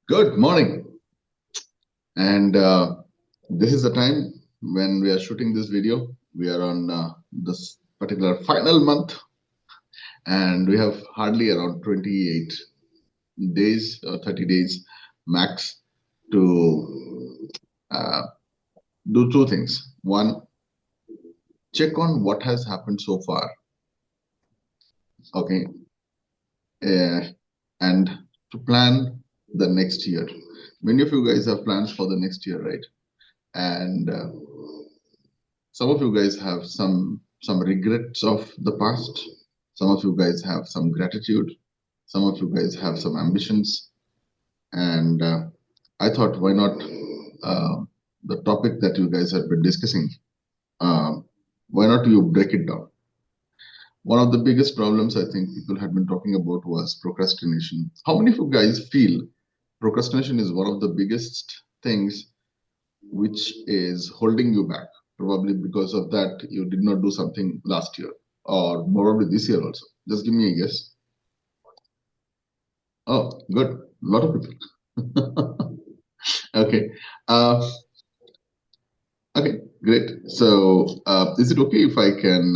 Good morning. And this is the time when we are shooting this video. We are on this particular final month, and we have hardly around 28 days or 30 days max to do two things. One, check on what has happened so far, okay, uh, and to plan the next year. Many of you guys have plans for the next year, right? And some of you guys have some regrets of the past. Some of you guys have some gratitude. Some of you guys have some ambitions. And I thought, why not the topic that you guys have been discussing? Uh, why not you break it down? One of the biggest problems I think people had been talking about was procrastination. How many of you guys feel procrastination is one of the biggest things which is holding you back? Probably because of that, you did not do something last year or probably this year also. Just give me a guess. Oh, good. A lot of people. Okay. Uh, okay, great. So, is it okay if I can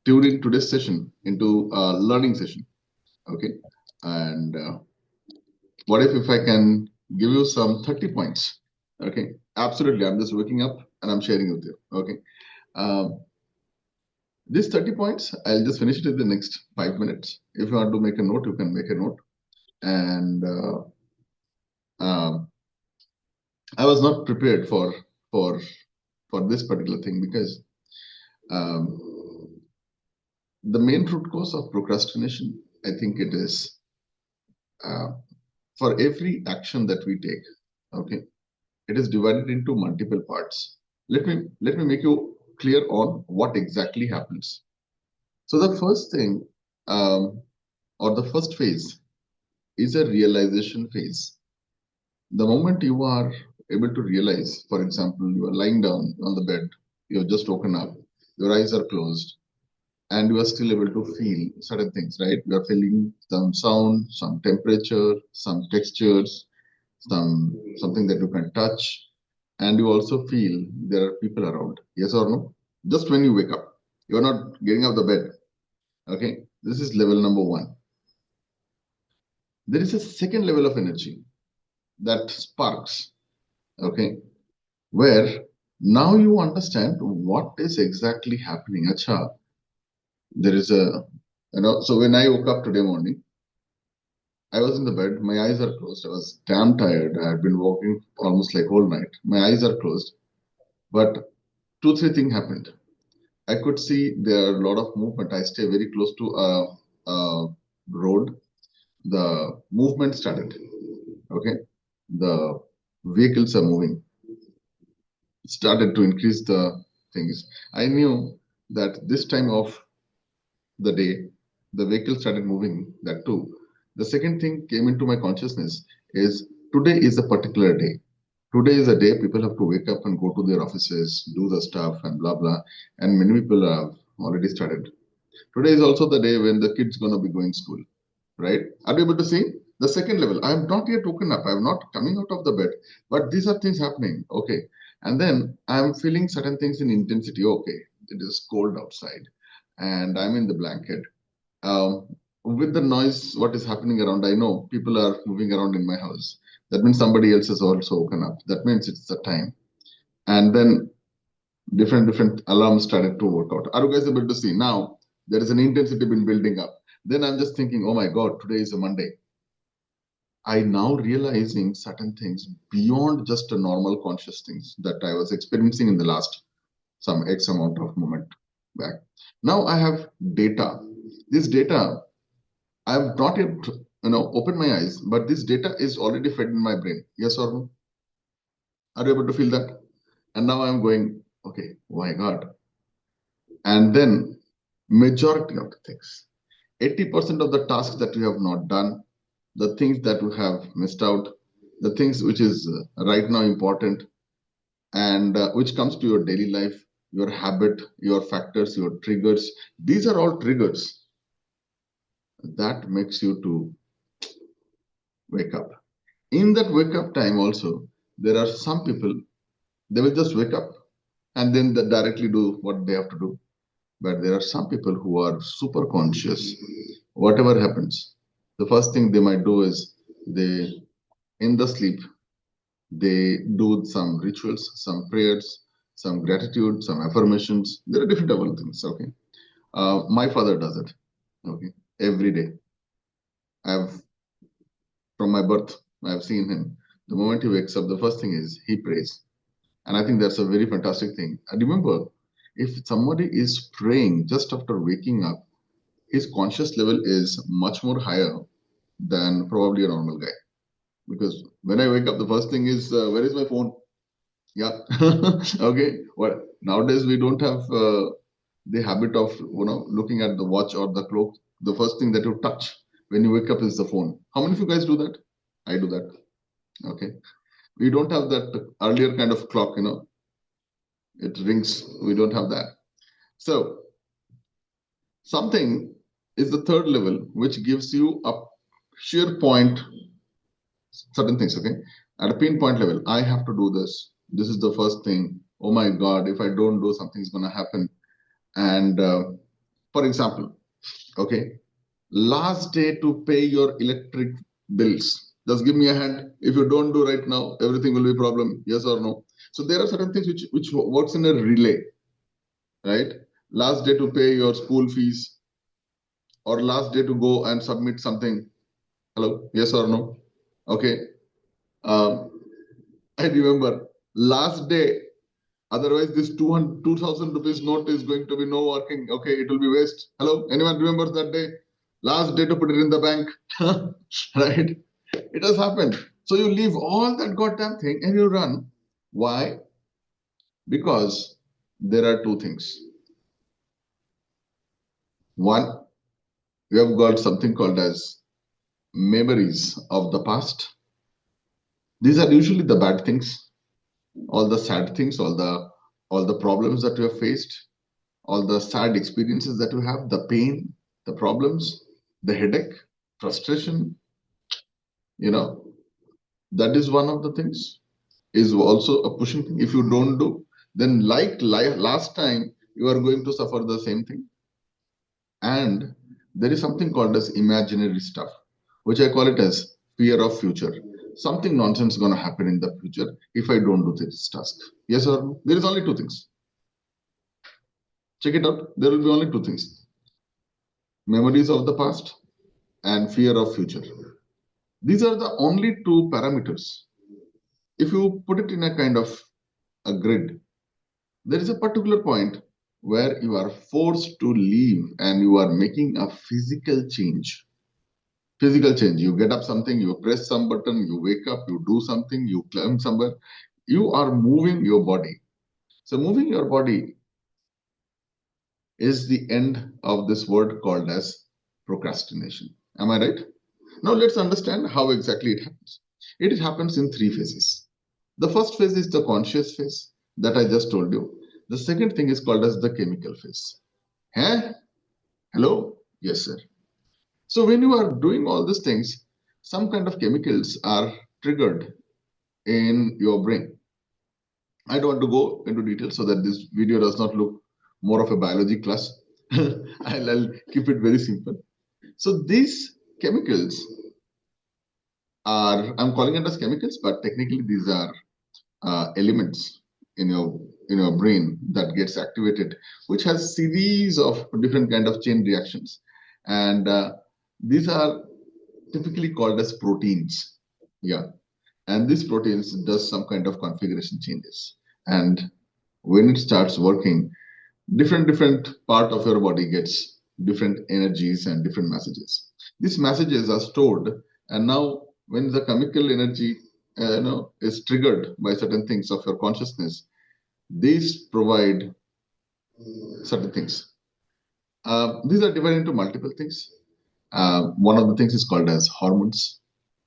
tune in today's session into a learning session? Okay. And what if I can give you some 30 points? Okay. Absolutely. I'm just waking up and I'm sharing with you. Okay. Um, These 30 points, I'll just finish it in the next 5 minutes. If you want to make a note, you can make a note. And um, I was not prepared for for this particular thing because um, the main root cause of procrastination, I think it is uh, for every action that we take. Okay, it is divided into multiple parts. Let me make you clear on what exactly happens. So the first thing or the first phase is a realization phase. The moment you are able to realize, for example, you are lying down on the bed, you have just woken up, your eyes are closed, and you are still able to feel certain things, right? You are feeling some sound, some temperature, some textures, something that you can touch, and you also feel there are people around. Yes or no? Just when you wake up, you are not getting out of the bed. Okay, this is level number one. There is a second level of energy that sparks. Okay, where now you understand what is exactly happening. Acha, there is so when I woke up today morning, I was in the bed, my eyes are closed. I was damn tired. I had been walking almost like whole night. My eyes are closed, but two, three things happened. I could see there are a lot of movement. I stay very close to a road. The movement started. Okay, the vehicles are moving. It started to increase the things. I knew that this time of the day, the vehicle started moving, that too. The second thing came into my consciousness is today is a particular day. Today is a day people have to wake up and go to their offices, do the stuff and blah blah. And many people have already started. Today is also the day when the kids gonna be going school, right? Are you able to see? The second level, I am not yet woken up. I am not coming out of the bed, but these are things happening. Okay. And then I am feeling certain things in intensity. Okay, it is cold outside and I'm in the blanket. With the noise, what is happening around, I know people are moving around in my house. That means somebody else has also woken up. That means it's the time. And then different alarms started to work out. Are you guys able to see? Now there is an intensity been building up. Then I'm just thinking, oh my God, today is a Monday. I now realizing certain things beyond just a normal conscious things that I was experiencing in the last some X amount of moment back. Now I have data. This data I have not yet, opened my eyes, but this data is already fed in my brain. Yes or no? Are you able to feel that? And now I'm going, okay, oh my God. And then majority of the things, 80% of the tasks that you have not done, the things that you have missed out, the things which is right now important and which comes to your daily life, your habit, your factors, your triggers. These are all triggers that makes you to wake up. In that wake up time also, there are some people, they will just wake up and then they directly do what they have to do. But there are some people who are super conscious. Whatever happens, the first thing they might do is they, in the sleep, they do some rituals, some prayers, some gratitude, some affirmations. There are different other things. Okay. My father does it. Okay. Every day. I've, from my birth, I've seen him. The moment he wakes up, the first thing is he prays. And I think that's a very fantastic thing. And remember, if somebody is praying just after waking up, his conscious level is much more higher than probably a normal guy. Because when I wake up, the first thing is, where is my phone? Yeah. Okay. Well, nowadays we don't have the habit of looking at the watch or the clock. The first thing that you touch when you wake up is the phone. How many of you guys do that? I do that. Okay. We don't have that earlier kind of clock. It rings. We don't have that. So something is the third level, which gives you a sheer point, certain things. Okay. At a pinpoint level, I have to do this. This is the first thing. Oh my God, if I don't do, something's going to happen. And for example, okay, last day to pay your electric bills. Just give me a hand. If you don't do right now, everything will be a problem. Yes or no? So there are certain things which works in a relay, right? Last day to pay your school fees, or last day to go and submit something. Hello? Yes or no? Okay. Um, I remember last day. Otherwise, this 200, 2,000 rupees note is going to be no working. Okay, it will be waste. Hello? Anyone remembers that day? Last day to put it in the bank. Right? It has happened. So you leave all that goddamn thing and you run. Why? Because there are two things. One, you have got something called as memories of the past. These are usually the bad things, all the sad things, all the problems that you have faced, all the sad experiences that you have, the pain, the problems, the headache, frustration, you know, that is one of the things, is also a pushing thing. If you don't do, then like last time, you are going to suffer the same thing. And there is something called as imaginary stuff, which I call it as fear of future. Something nonsense is going to happen in the future if I don't do this task. Yes or no? There is only two things. Check it out. There will be only two things: memories of the past and fear of future. These are the only two parameters. If you put it in a kind of a grid, there is a particular point where you are forced to leave and you are making a physical change. Physical change. You get up something, you press some button, you wake up, you do something, you climb somewhere. You are moving your body. So moving your body is the end of this word called as procrastination. Am I right? Now let's understand how exactly it happens. It happens in three phases. The first phase is the conscious phase that I just told you. The second thing is called as the chemical phase. Huh? Hello? Yes, sir. So when you are doing all these things, some kind of chemicals are triggered in your brain. I don't want to go into detail so that this video does not look more of a biology class. I'll keep it very simple. So these chemicals are, I'm calling it as chemicals, but technically these are elements in your brain that gets activated, which has series of different kind of chain reactions, and these are typically called as proteins. Yeah, and these proteins does some kind of configuration changes, and when it starts working, different part of your body gets different energies and different messages. These messages are stored, and now when the chemical energy is triggered by certain things of your consciousness, these provide certain things. These are divided into multiple things. One of the things is called as hormones.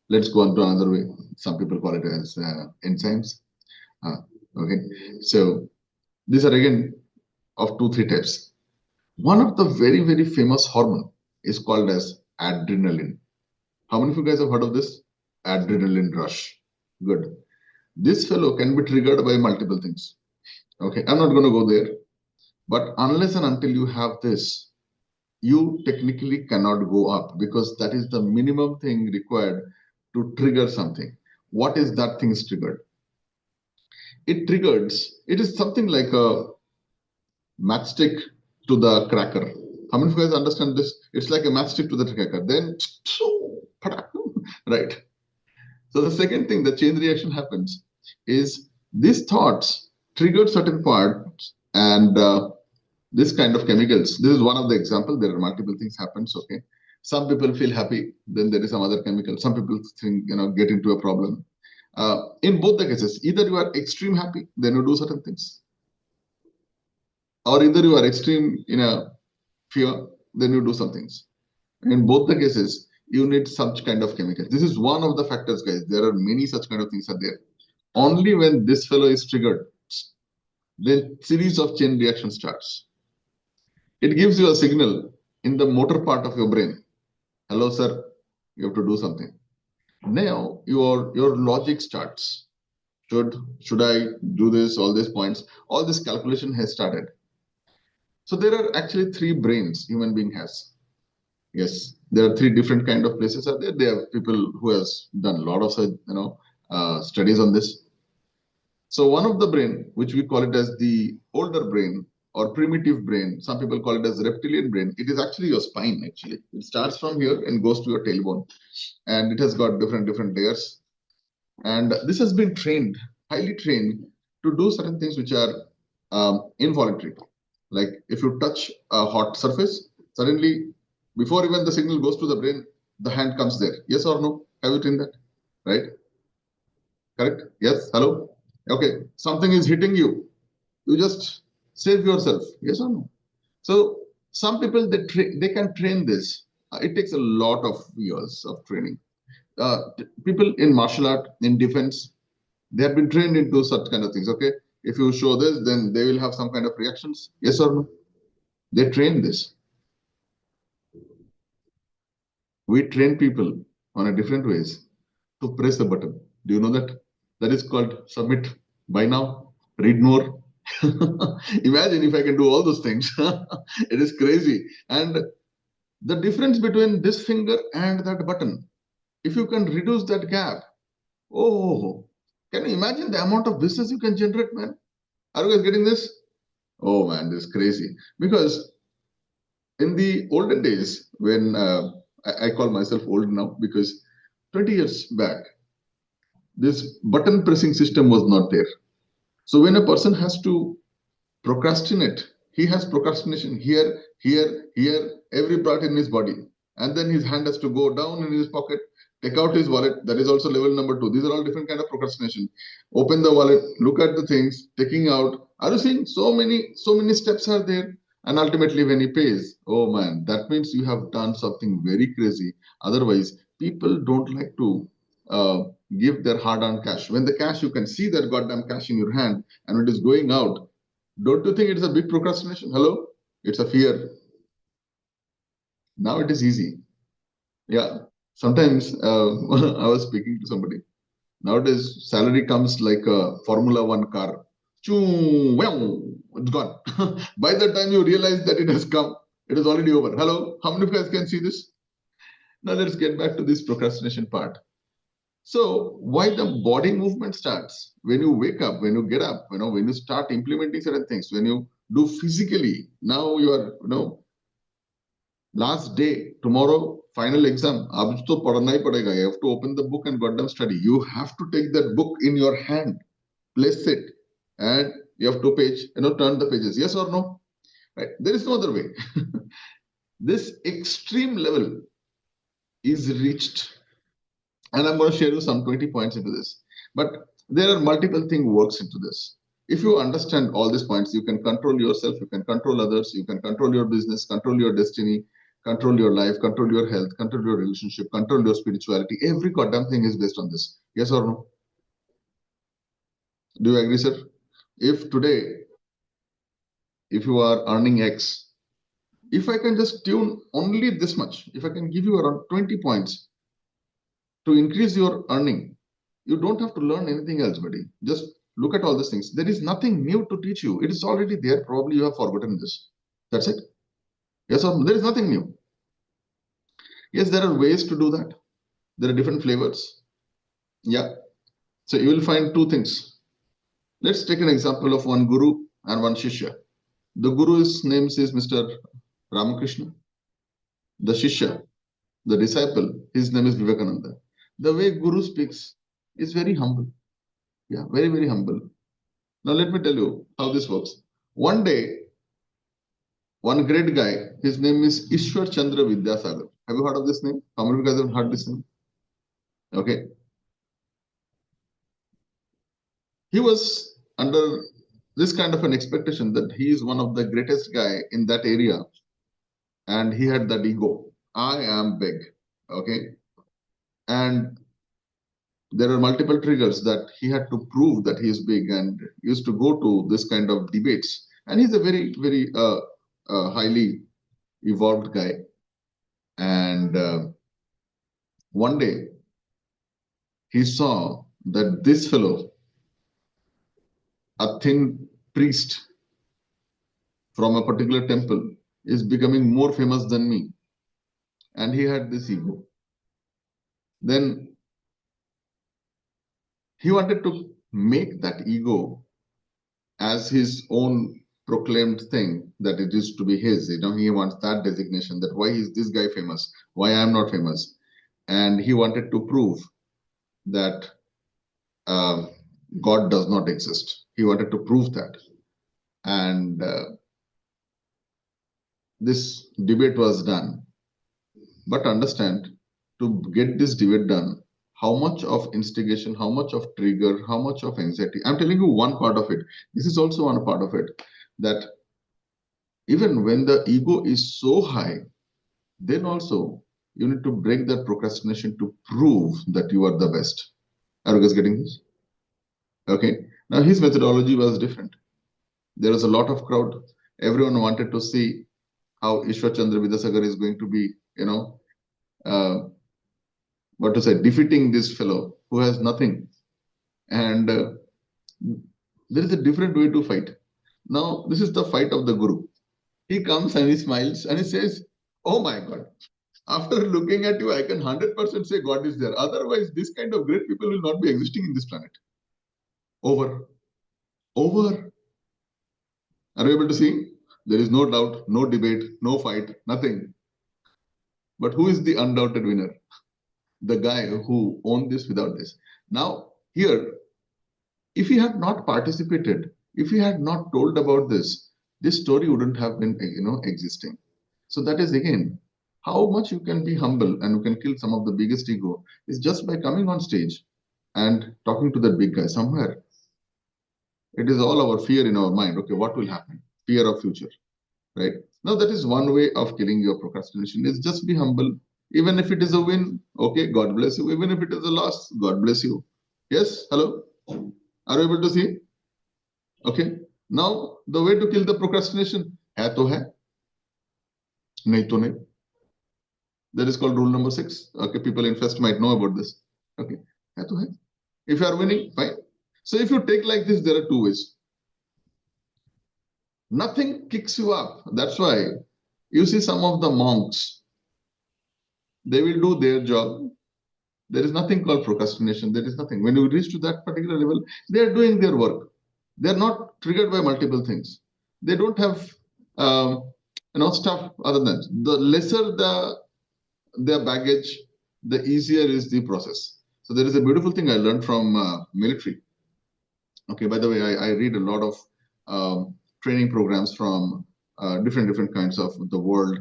Let's go on to another way. Some people call it as enzymes. Okay, so these are again of two, three types. One of the very, very famous hormone is called as adrenaline. How many of you guys have heard of this? adrenaline rush. Good. This fellow can be triggered by multiple things. Okay, I'm not going to go there. But unless and until you have this, you technically cannot go up, because that is the minimum thing required to trigger something. What is that thing is triggered? It is something like a matchstick to the cracker. How many of you guys understand this? It's like a matchstick to the cracker. Then, right. So the second thing, the chain reaction happens, is these thoughts trigger certain parts, and this kind of chemicals. This is one of the example. There are multiple things happens. Okay, some people feel happy, then there is some other chemical. Some people think, get into a problem. In both the cases, either you are extreme happy, then you do certain things, or either you are extreme in a fear, then you do some things. In both the cases, you need such kind of chemicals. This is one of the factors, guys. There are many such kind of things are there. Only when this fellow is triggered, then series of chain reaction starts. It gives you a signal in the motor part of your brain. Hello, sir, you have to do something. Now your logic starts. Should I do this? All these points, all this calculation has started. So there are actually three brains human being has. Yes, there are three different kind of places are there. There are people who has done a lot of studies on this. So one of the brain, which we call it as the older brain or primitive brain, some people call it as reptilian brain. It is actually your spine. Actually, it starts from here and goes to your tailbone, and it has got different layers. And this has been trained, highly trained, to do certain things which are involuntary. Like if you touch a hot surface, suddenly, before even the signal goes to the brain, the hand comes there. Yes or no? Have you trained that? Right? Correct? Yes? Hello? Okay. Something is hitting you. You just save yourself. Yes or no? So some people, they can train this. It takes a lot of years of training. People in martial art, in defense, they have been trained into such kind of things. Okay, if you show this, then they will have some kind of reactions. Yes or no? They train this. We train people on a different ways to press the button. Do you know that? That is called submit. Buy now, read more. Imagine if I can do all those things. It is crazy. And the difference between this finger and that button, if you can reduce that gap, oh, can you imagine the amount of business you can generate, man? Are you guys getting this? Oh man, this is crazy. Because in the olden days, when I call myself old now, because 20 years back, this button pressing system was not there. So when a person has to procrastinate, he has procrastination here, every part in his body. And then his hand has to go down in his pocket, take out his wallet. That is also level number two. These are all different kind of procrastination. Open the wallet, look at the things, taking out. Are you seeing so many steps are there? And ultimately, when he pays, oh man, that means you have done something very crazy. Otherwise, people don't like to uh, give their hard-earned cash. When the cash, you can see that goddamn cash in your hand, and it is going out. Don't you think it's a big procrastination? Hello? It's a fear. Now it is easy. Yeah. Sometimes I was speaking to somebody. Nowadays, salary comes like a Formula One car. Choo, wow, it's gone. By the time you realize that it has come, it is already over. Hello? How many of you guys can see this? Now let's get back to this procrastination part. So why the body movement starts when you wake up, when you get up, when you start implementing certain things, when you do physically. Now you are, last day, tomorrow, final exam. अब तो पढ़ना ही पड़ेगा. You have to open the book and goddamn study. You have to take that book in your hand, place it, and you have to turn the pages. Yes or no? Right. There is no other way. This extreme level is reached, and I'm going to share you some 20 points into this. But there are multiple things works into this. If you understand all these points, you can control yourself, you can control others, you can control your business, control your destiny, control your life, control your health, control your relationship, control your spirituality. Every goddamn thing is based on this. Yes or no? Do you agree, sir? If today, if you are earning X, if I can just tune only this much, if I can give you around 20 points, to increase your earning. You don't have to learn anything else, buddy. Just look at all these things. There is nothing new to teach you. It is already there. Probably you have forgotten this. That's it. Yes, or there is nothing new. Yes, there are ways to do that. There are different flavors. Yeah. So you will find two things. Let's take an example of one guru and one shishya. The guru's name is Mr. Ramakrishna. The shishya, the disciple, his name is Vivekananda. The way guru speaks is very humble. Yeah, very, very humble. Now let me tell you how this works. One day, one great guy, his name is Ishwar Chandra Vidyasagar. Have you heard of this name? How many of you guys have heard this name? Okay. He was under this kind of an expectation that he is one of the greatest guy in that area, and he had that ego. I am big. Okay. And there are multiple triggers that he had to prove that he is big, and used to go to this kind of debates. And he's a very, very highly evolved guy. And one day he saw that this fellow, a thin priest from a particular temple, is becoming more famous than me. And he had this ego. Then he wanted to make that ego as his own proclaimed thing, that it is to be his. He wants that designation, that why is this guy famous? Why I am not famous? And he wanted to prove that God does not exist. He wanted to prove that. And this debate was done. But understand, to get this debate done, how much of instigation, how much of trigger, how much of anxiety. I'm telling you one part of it. This is also one part of it, that even when the ego is so high, then also you need to break that procrastination to prove that you are the best. Are you guys getting this? Okay. Now his methodology was different. There was a lot of crowd. Everyone wanted to see how Ishwar Chandra Vidyasagar is going to be, what to say, defeating this fellow who has nothing. And there is a different way to fight. Now, this is the fight of the guru. He comes and he smiles and he says, "Oh my God, after looking at you, I can 100% say God is there. Otherwise, this kind of great people will not be existing in this planet." Over. Over. Are you able to see? There is no doubt, no debate, no fight, nothing. But who is the undoubted winner? The guy who owned this without this. Now, here, if he had not participated, if he had not told about this story wouldn't have been, existing. So that is again, how much you can be humble and you can kill some of the biggest ego is just by coming on stage and talking to that big guy somewhere. It is all our fear in our mind. Okay, what will happen? Fear of future, right? Now that is one way of killing your procrastination, is just be humble. Even if it is a win, okay, God bless you. Even if it is a loss, God bless you. Yes, hello? Are you able to see? Okay. Now, the way to kill the procrastination, hai to hai, nahi to nahi. That is called rule number 6. Okay, people in Fest might know about this. Okay, hai to hai. If you are winning, fine. So if you take like this, there are two ways. Nothing kicks you up. That's why you see some of the monks, they will do their job. There is nothing called procrastination. There is nothing. When you reach to that particular level, they are doing their work. They are not triggered by multiple things. They don't have stuff other than the lesser their baggage, the easier is the process. So there is a beautiful thing I learned from military. Okay, by the way, I read a lot of training programs from different kinds of the world.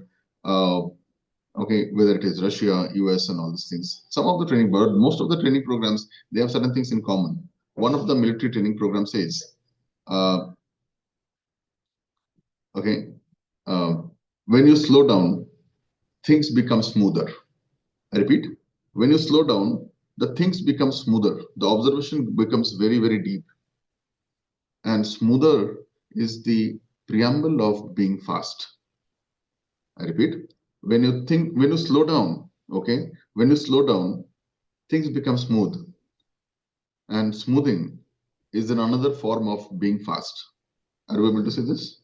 Okay, whether it is Russia, US, and all these things. Some of the training, but most of the training programs, they have certain things in common. One of the military training programs says, okay, when you slow down, things become smoother. I repeat, when you slow down, the things become smoother. The observation becomes very, very deep. And smoother is the preamble of being fast. I repeat, when you slow down, okay, when you slow down, things become smooth. And smoothing is another form of being fast. Are you able to see this?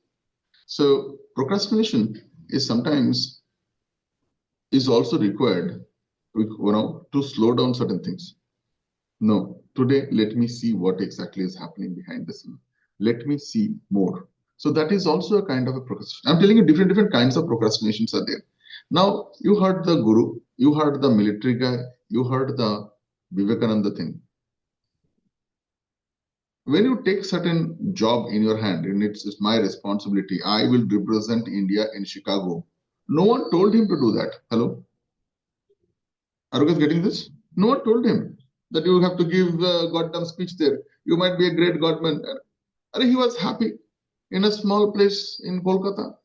So procrastination is sometimes is also required to slow down certain things. No, today let me see what exactly is happening behind the scene. Let me see more. So that is also a kind of a procrastination. I'm telling you, different kinds of procrastinations are there. Now you heard the guru, you heard the military guy, you heard the Vivekananda thing. When you take certain job in your hand and it's my responsibility, I will represent India in Chicago. No one told him to do that. Hello, are you guys getting this? No one told him that you have to give a goddamn speech there. You might be a great godman. And he was happy in a small place in Kolkata.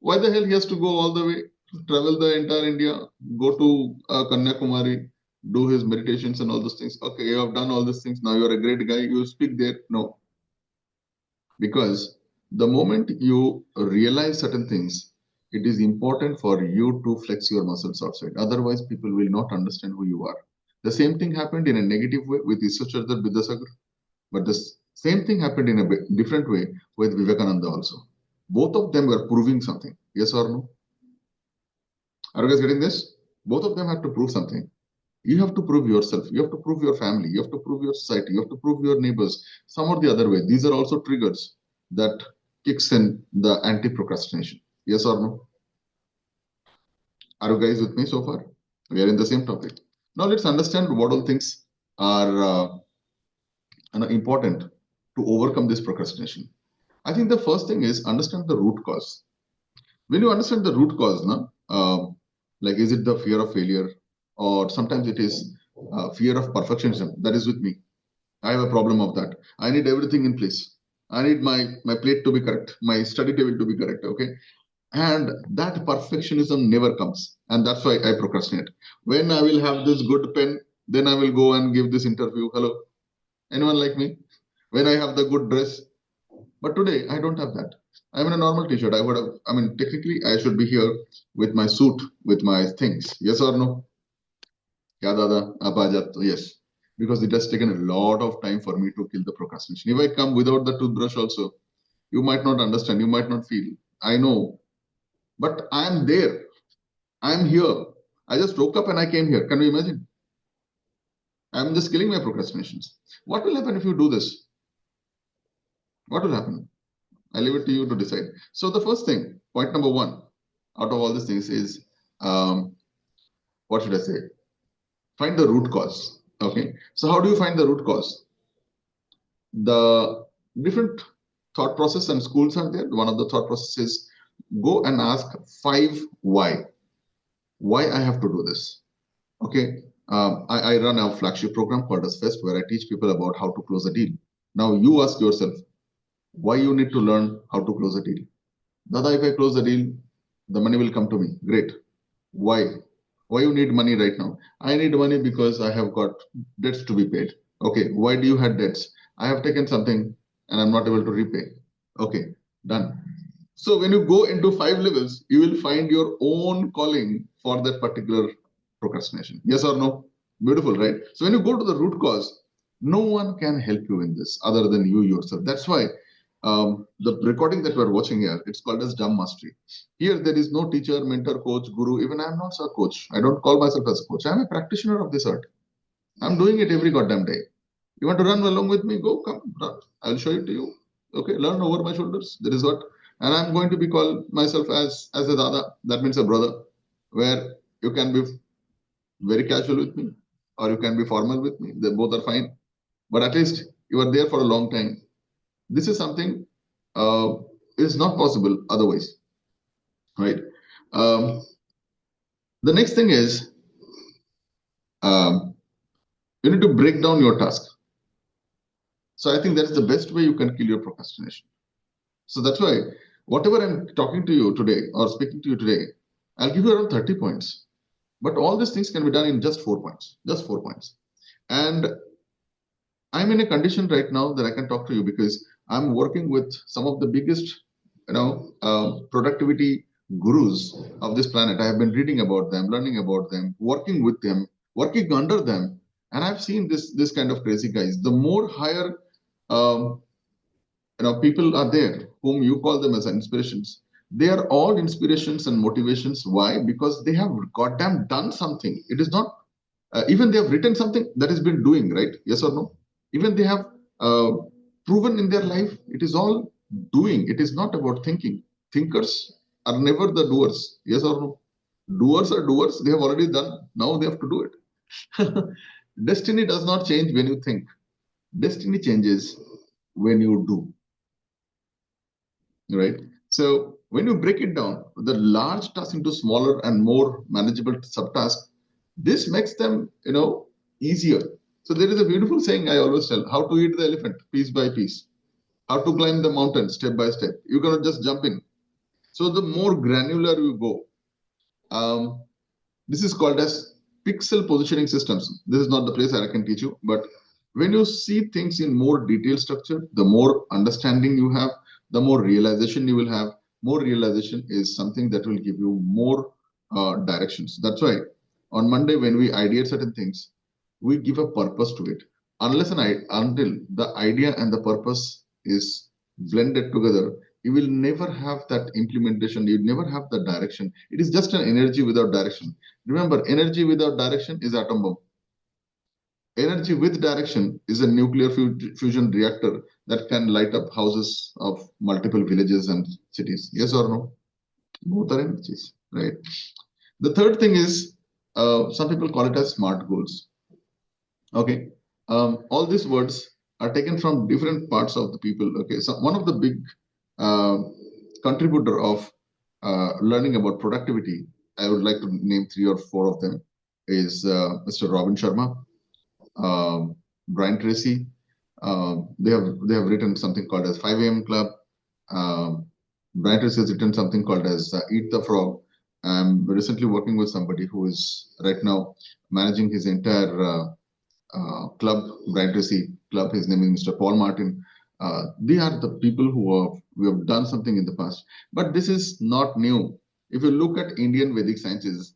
Why the hell he has to go all the way, travel the entire India, go to Kanyakumari, do his meditations and all those things? Okay, you have done all these things. Now you're a great guy. You speak there. No, because the moment you realize certain things, it is important for you to flex your muscles outside. Otherwise, people will not understand who you are. The same thing happened in a negative way with Ishwachandra Vidyasagar, but the same thing happened in a different way with Vivekananda also. Both of them were proving something. Yes or no? Are you guys getting this? Both of them have to prove something. You have to prove yourself. You have to prove your family. You have to prove your society. You have to prove your neighbors. Some or the other way. These are also triggers that kicks in the anti-procrastination. Yes or no? Are you guys with me so far? We are in the same topic. Now let's understand what all things are important to overcome this procrastination. I think the first thing is understand the root cause. When you understand the root cause, like is it the fear of failure, or sometimes it is fear of perfectionism that is with me. I have a problem of that. I need everything in place. I need my plate to be correct, my study table to be correct. Okay, and that perfectionism never comes, and that's why I procrastinate. When I will have this good pen, then I will go and give this interview. Hello, anyone like me? When I have the good dress, but today I don't have that. I'm in a normal t-shirt. I would have. I mean, technically, I should be here with my suit, with my things. Yes or no? Kya dada? Ab aa jat? Yes. Because it has taken a lot of time for me to kill the procrastination. If I come without the toothbrush also, you might not understand. You might not feel. I know. But I am there. I am here. I just woke up and I came here. Can you imagine? I'm just killing my procrastinations. What will happen if you do this? What will happen? I leave it to you to decide. So the first thing, point number one, out of all these things is, what should I say? Find the root cause. Okay. So how do you find the root cause? The different thought process and schools are there. One of the thought processes, go and ask five why. Why I have to do this. Okay. I run a flagship program called as Fest where I teach people about how to close a deal. Now you ask yourself, why you need to learn how to close a deal. Dada, if I close the deal, the money will come to me. Great. Why? Why you need money right now? I need money because I have got debts to be paid. Okay. Why do you have debts? I have taken something and I'm not able to repay. Okay. Done. So when you go into five levels, you will find your own calling for that particular procrastination. Yes or no? Beautiful, right? So when you go to the root cause, no one can help you in this other than you yourself. That's why the recording that we're watching here, it's called as dumb mastery. Here, there is no teacher, mentor, coach, guru. Even I'm not a coach. I don't call myself as a coach. I'm a practitioner of this art. I'm doing it every goddamn day. You want to run along with me? Go, come, run. I'll show it to you. Okay, learn over my shoulders. That is what. And I'm going to be called myself as a dada. That means a brother, where you can be very casual with me, or you can be formal with me. They both are fine. But at least you are there for a long time. This is something uh, is not possible otherwise, right? Um, the next thing is um, you need to break down your task. So I think that's the best way you can kill your procrastination. So that's why whatever I'm talking to you today or speaking to you today, I'll give you around 30 points. But all these things can be done in just 4 points, just 4 points. And I'm in a condition right now that I can talk to you because I'm working with some of the biggest, productivity gurus of this planet. I have been reading about them, learning about them, working with them working under them. And I've seen this kind of crazy guys. The more higher um, people are there whom you call them as inspirations. They are all inspirations and motivations. Why? Because they have goddamn done something. It is not even they have written something that has been doing, right? Yes or no? Even they have uh, proven in their life. It is all doing. It is not about thinking. Thinkers are never the doers. Yes or no? Doers are doers. They have already done. Now they have to do it. Destiny does not change when you think. Destiny changes when you do, right? So when you break it down, the large task into smaller and more manageable subtasks, this makes them, easier. So there is a beautiful saying I always tell: how to eat the elephant piece by piece, how to climb the mountain step by step. You cannot just jump in. So the more granular you go, um, this is called as pixel positioning systems. This is not the place I can teach you, but when you see things in more detailed structure, the more understanding you have, the more realization you will have. More realization is something that will give you more directions. That's why on Monday, when we ideate certain things, we give a purpose to it. Until the idea and the purpose is blended together, you will never have that implementation. You never have the direction. It is just an energy without direction. Remember, energy without direction is atom bomb. Energy with direction is a nuclear fusion reactor that can light up houses of multiple villages and cities. Yes or no? Both are energies, right? The third thing is some people call it as smart goals. Okay, all these words are taken from different parts of the people. Okay, so one of the big uh, contributor of learning about productivity, I would like to name three or four of them, is Mr. Robin Sharma, Brian Tracy. They have written something called as 5 a.m. Club. Um, Brian Tracy has written something called as Eat the Frog. I'm recently working with somebody who is right now managing his entire club, Brian Tracy Club. His name is Mr. Paul Martin. They are the people who have done something in the past. But this is not new. If you look at Indian Vedic sciences,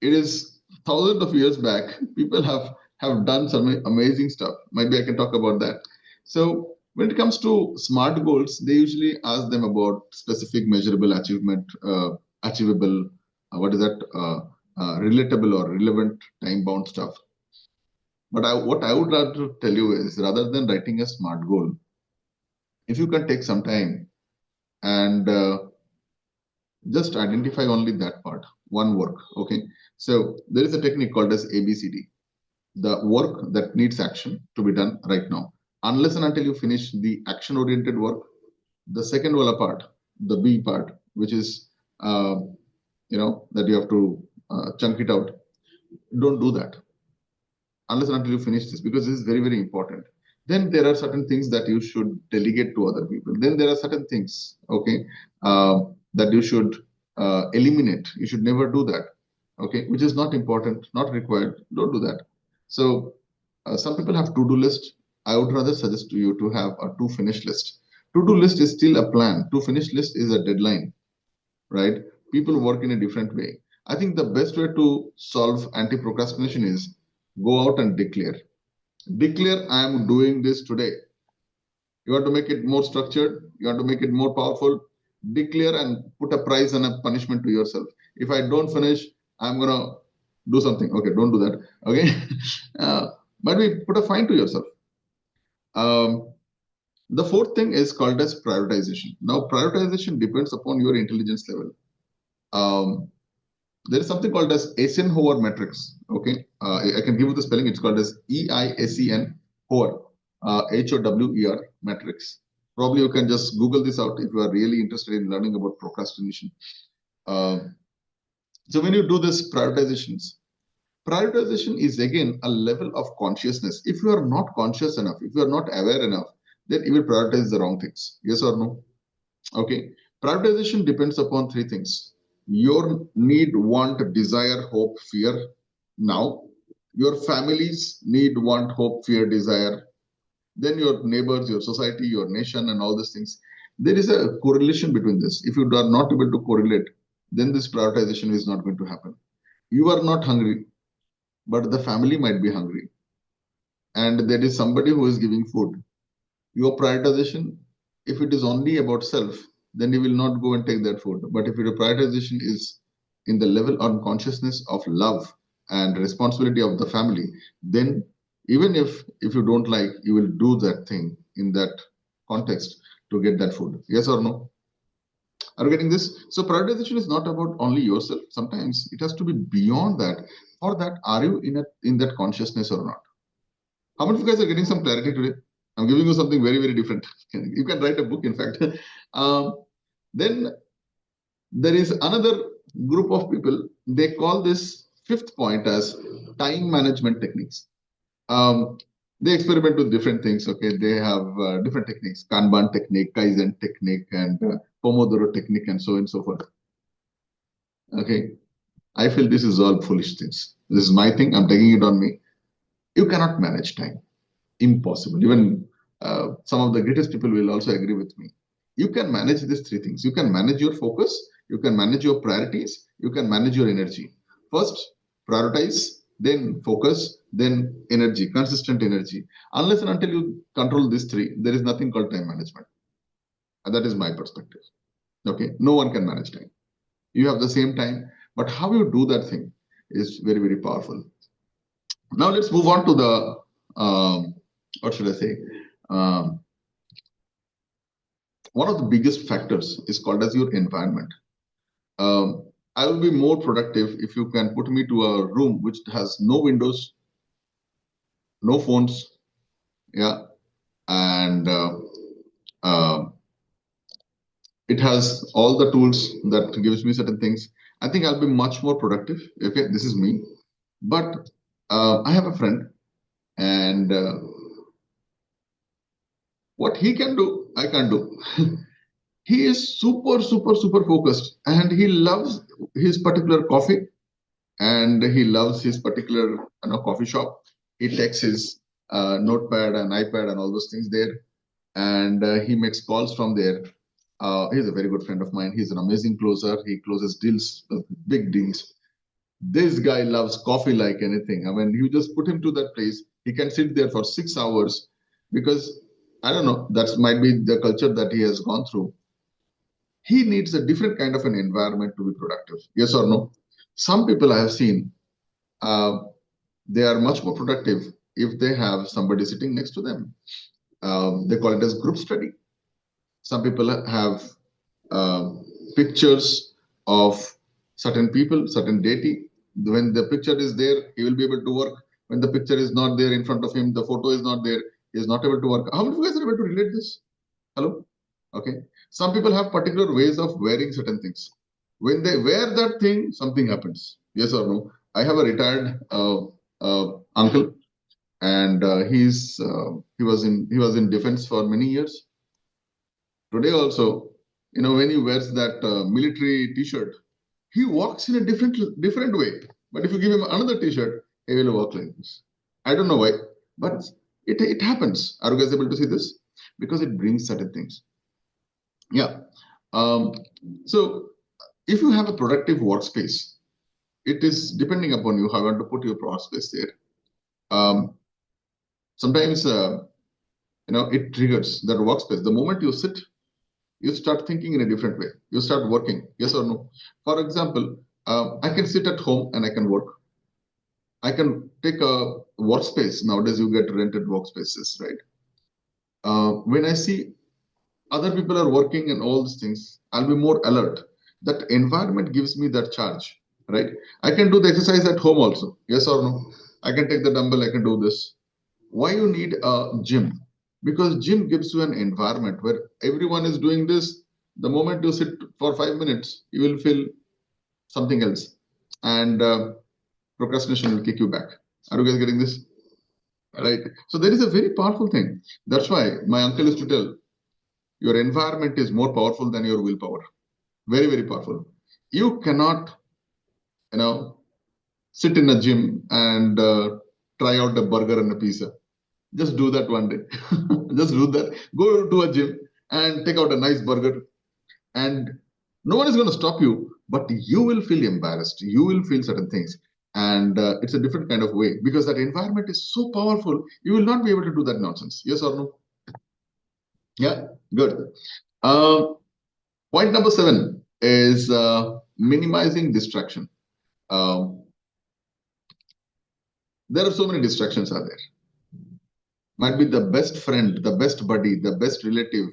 it is thousands of years back. People have done some amazing stuff. Maybe I can talk about that. So when it comes to smart goals, they usually ask them about specific, measurable, achievable, what is that, relatable or relevant, time-bound stuff. But what I would like to tell you is, rather than writing a smart goal, if you can take some time and just identify only that part, one work. Okay, so there is a technique called as ABCD, the work that needs action to be done right now. Unless and until you finish the action-oriented work, the second wala part, the B part, which is that you have to chunk it out. Don't do that unless and until you finish this, because this is very, very important. Then there are certain things that you should delegate to other people. Then there are certain things, okay, that you should eliminate. You should never do that, okay, which is not important, not required. Don't do that. So some people have to-do list. I would rather suggest to you to have a to-finish list. To-do list is still a plan. To-finish list is a deadline, right? People work in a different way. I think the best way to solve anti-procrastination is go out and declare. Declare, I am doing this today. You want to make it more structured, you want to make it more powerful, declare and put a price and a punishment to yourself. If I don't finish, I'm going to do something. Okay, don't do that. Okay. But we put a fine to yourself. The fourth thing is called as prioritization. Now, prioritization depends upon your intelligence level. There is something called as Eisenhower matrix. Okay, I can give you the spelling. It's called as Eisenhower, Hower matrix. Probably you can just Google this out if you are really interested in learning about procrastination. Uh, so when you do this prioritization is again a level of consciousness. If you are not conscious enough, if you are not aware enough, then you will prioritize the wrong things. Yes or no? Okay. Prioritization depends upon three things: your need, want, desire, hope, fear. Now, your family's need, want, hope, fear, desire. Then your neighbors, your society, your nation, and all these things. There is a correlation between this. If you are not able to correlate, then this prioritization is not going to happen. You are not hungry, but the family might be hungry, and there is somebody who is giving food. Your prioritization, if it is only about self, then you will not go and take that food. But if your prioritization is in the level on consciousness of love and responsibility of the family, then even if you don't like, you will do that thing in that context to get that food. Yes or no? Are you getting this? So prioritization is not about only yourself. Sometimes it has to be beyond that. For that, are you in that consciousness or not? How many of you guys are getting some clarity today? I'm giving you something very, very different. You can write a book, in fact. Then there is another group of people. They call this fifth point as time management techniques. Um, they experiment with different things. Okay, they have different techniques: Kanban technique, Kaizen technique, and Pomodoro technique, and so on and so forth. Okay, I feel this is all foolish things. This is my thing. I'm taking it on me. You cannot manage time. Impossible. Even some of the greatest people will also agree with me. You can manage these three things. You can manage your focus, you can manage your priorities, you can manage your energy. First, prioritize, then focus, then energy, consistent energy. Unless and until you control these three, there is nothing called time management. And that is my perspective. Okay, no one can manage time. You have the same time, but how you do that thing is very, very powerful. Now let's move on to the what should I say? Um, One of the biggest factors is called as your environment. Um, I will be more productive if you can put me to a room which has no windows, no phones, yeah, and uh, it has all the tools that gives me certain things. I think I'll be much more productive. Okay, this is me. But I have a friend, and what he can do, I can't do. He is super, super, super focused, and he loves his particular coffee, and he loves his particular coffee shop. He takes his notepad and iPad and all those things there, and he makes calls from there. He's a very good friend of mine. He's an amazing closer. He closes deals, big deals. This guy loves coffee like anything. I mean, you just put him to that place. He can sit there for 6 hours because I don't know. That might be the culture that he has gone through. He needs a different kind of an environment to be productive. Yes or no? Some people I have seen, uh, they are much more productive if they have somebody sitting next to them. They call it as group study. Some people have pictures of certain people, certain deity. When the picture is there, he will be able to work. When the picture is not there in front of him, the photo is not there, he is not able to work. How many of you guys are able to relate this? Hello? Okay. Some people have particular ways of wearing certain things. When they wear that thing, something happens. Yes or no? I have a retired uncle, and he was in defense for many years. Today also, when he wears that military T-shirt, he walks in a different way. But if you give him another T-shirt, he will walk like this. I don't know why, but it happens. Are you guys able to see this? Because it brings certain things. Yeah. Um, so if you have a productive workspace, it is depending upon you how you want to put your workspace there. Sometimes it triggers that workspace. The moment you sit, you start thinking in a different way. You start working. Yes or no? For example, I can sit at home and I can work. I can take a workspace. Nowadays, you get rented workspaces, right? When I see other people are working and all these things, I'll be more alert. That environment gives me that charge, right? I can do the exercise at home also. Yes or no? I can take the dumbbell, I can do this. Why you need a gym? Because gym gives you an environment where everyone is doing this. The moment you sit for 5 minutes, you will feel something else, and procrastination will kick you back. Are you guys getting this? Right. So there is a very powerful thing. That's why my uncle used to tell, your environment is more powerful than your willpower. Very, very powerful. You cannot, you know, sit in a gym and try out a burger and a pizza. Just do that one day. Just do that. Go to a gym and take out a nice burger, and no one is going to stop you. but you will feel embarrassed. You will feel certain things. And it's a different kind of way because that environment is so powerful. You will not be able to do that nonsense. Yes or no? Yeah, good. Uh, Point number 7 is minimizing distraction. Um, there are so many distractions are there. Might be the best friend, the best buddy, the best relative.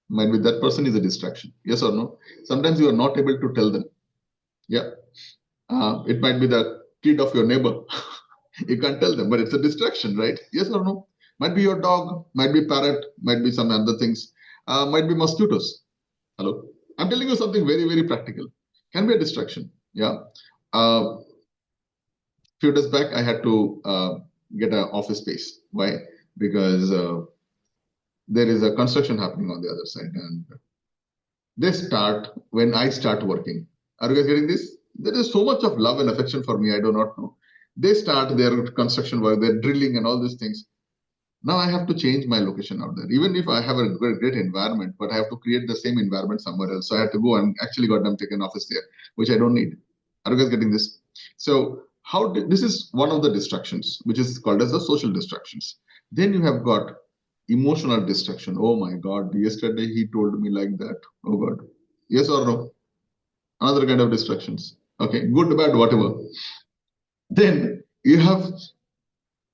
Might be that person is a distraction. Yes or no? Sometimes you are not able to tell them. Yeah. It might be the kid of your neighbor. You can't tell them, but it's a distraction, right? Yes or no? Might be your dog, might be parrot, might be some other things, might be mosquitoes. Hello? I'm telling you something very, very practical. Can be a distraction. Yeah. Few days back, I had to get an office space. Why? Because there is a construction happening on the other side, and they start when I start working. Are you guys getting this? There is so much of love and affection for me. I do not know. They start their construction work, their drilling, and all these things. Now I have to change my location out there. Even if I have a great environment, but I have to create the same environment somewhere else. So I have to go and actually got them take an office there, which I don't need. Are you guys getting this? So this is one of the distractions, which is called as the social distractions. Then you have got emotional distraction. Oh my God, yesterday he told me like that. Oh God. Yes or no? Another kind of distractions. Okay, good, bad, whatever. Then you have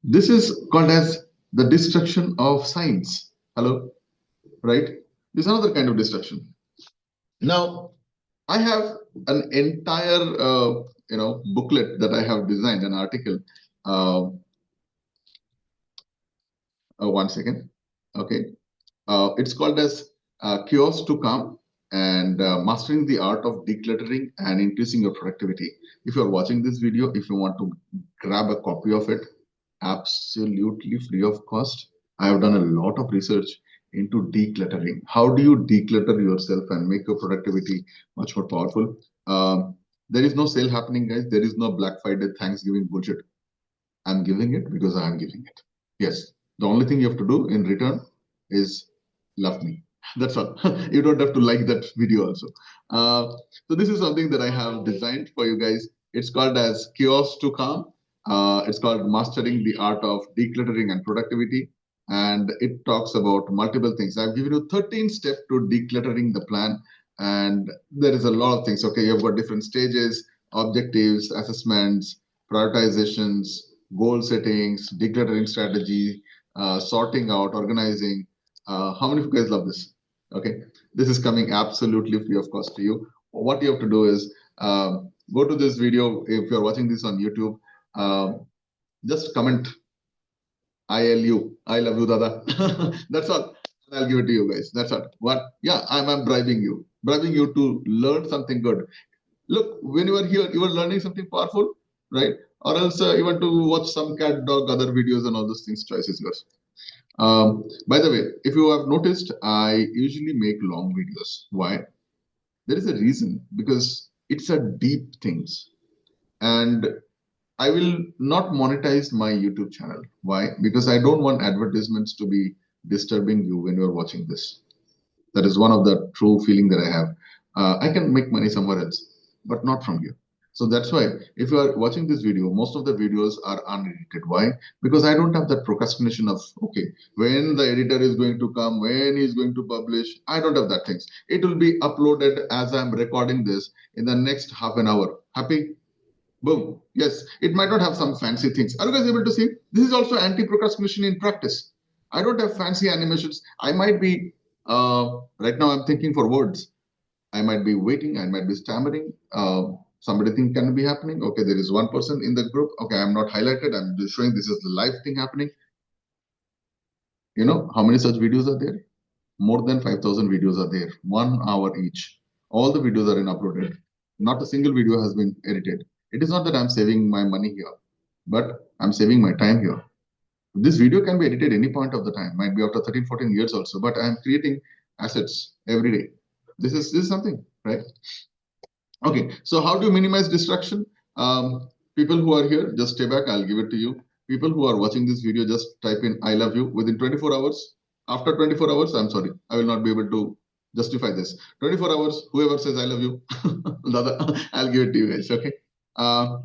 this is called as the destruction of science. Hello, right? This is another kind of destruction. Now, I have an entire, booklet that I have designed, an article. Uh, 1 second. Okay. It's called as Chaos to Calm and Mastering the Art of Decluttering and Increasing Your Productivity. If you're watching this video, if you want to grab a copy of it, absolutely free of cost. I have done a lot of research into decluttering. How do you declutter yourself and make your productivity much more powerful? There is no sale happening, guys. There is no Black Friday, Thanksgiving bullshit. I'm giving it because I'm giving it. Yes. The only thing you have to do in return is love me. That's all. You don't have to like that video also. So this is something that I have designed for you guys. It's called as Chaos to Calm. It's called Mastering the Art of Decluttering and Productivity. And it talks about multiple things. I've given you 13 steps to decluttering the plan. And there is a lot of things. Okay, you've got different stages, objectives, assessments, prioritizations, goal settings, decluttering strategy, sorting out, organizing. How many of you guys love this? Okay, this is coming absolutely free of cost to you. What you have to do is go to this video. If you're watching this on YouTube, just comment I love you, Dada. That's all. I'll give it to you guys. That's all. What? Yeah, I'm bribing you to learn something good. Look, when you are here, you are learning something powerful, right? Or else you want to watch some cat, dog, other videos and all those things. Choice is yours. By the way, if you have noticed, I usually make long videos. Why? There is a reason because it's a deep things, and I will not monetize my YouTube channel. Why? Because I don't want advertisements to be disturbing you when you're watching this. That is one of the true feeling that I have. I can make money somewhere else, but not from you. So that's why if you are watching this video, most of the videos are unedited. Why? Because I don't have that procrastination of, okay, when the editor is going to come, when he's going to publish. I don't have that things. It will be uploaded as I'm recording this in the next half an hour. Happy? Boom. Yes, it might not have some fancy things. Are you guys able to see? This is also anti-procrastination in practice. I don't have fancy animations. I might be, right now I'm thinking for words. I might be waiting. I might be stammering. Somebody think can be happening. Okay, there is one person in the group. Okay, I'm not highlighted. I'm just showing this is the live thing happening. You know, how many such videos are there? More than 5,000 videos are there, 1 hour each. All the videos are in uploaded. Not a single video has been edited. It is not that I'm saving my money here, but I'm saving my time here. This video can be edited any point of the time, might be after 13, 14 years also, but I'm creating assets every day. This is something, right? Okay, so how do you minimize distraction? People who are here, just stay back, I'll give it to you. People who are watching this video, just type in I love you within 24 hours. After 24 hours, I'm sorry, I will not be able to justify this. 24 hours, whoever says I love you, I'll give it to you guys. Okay. I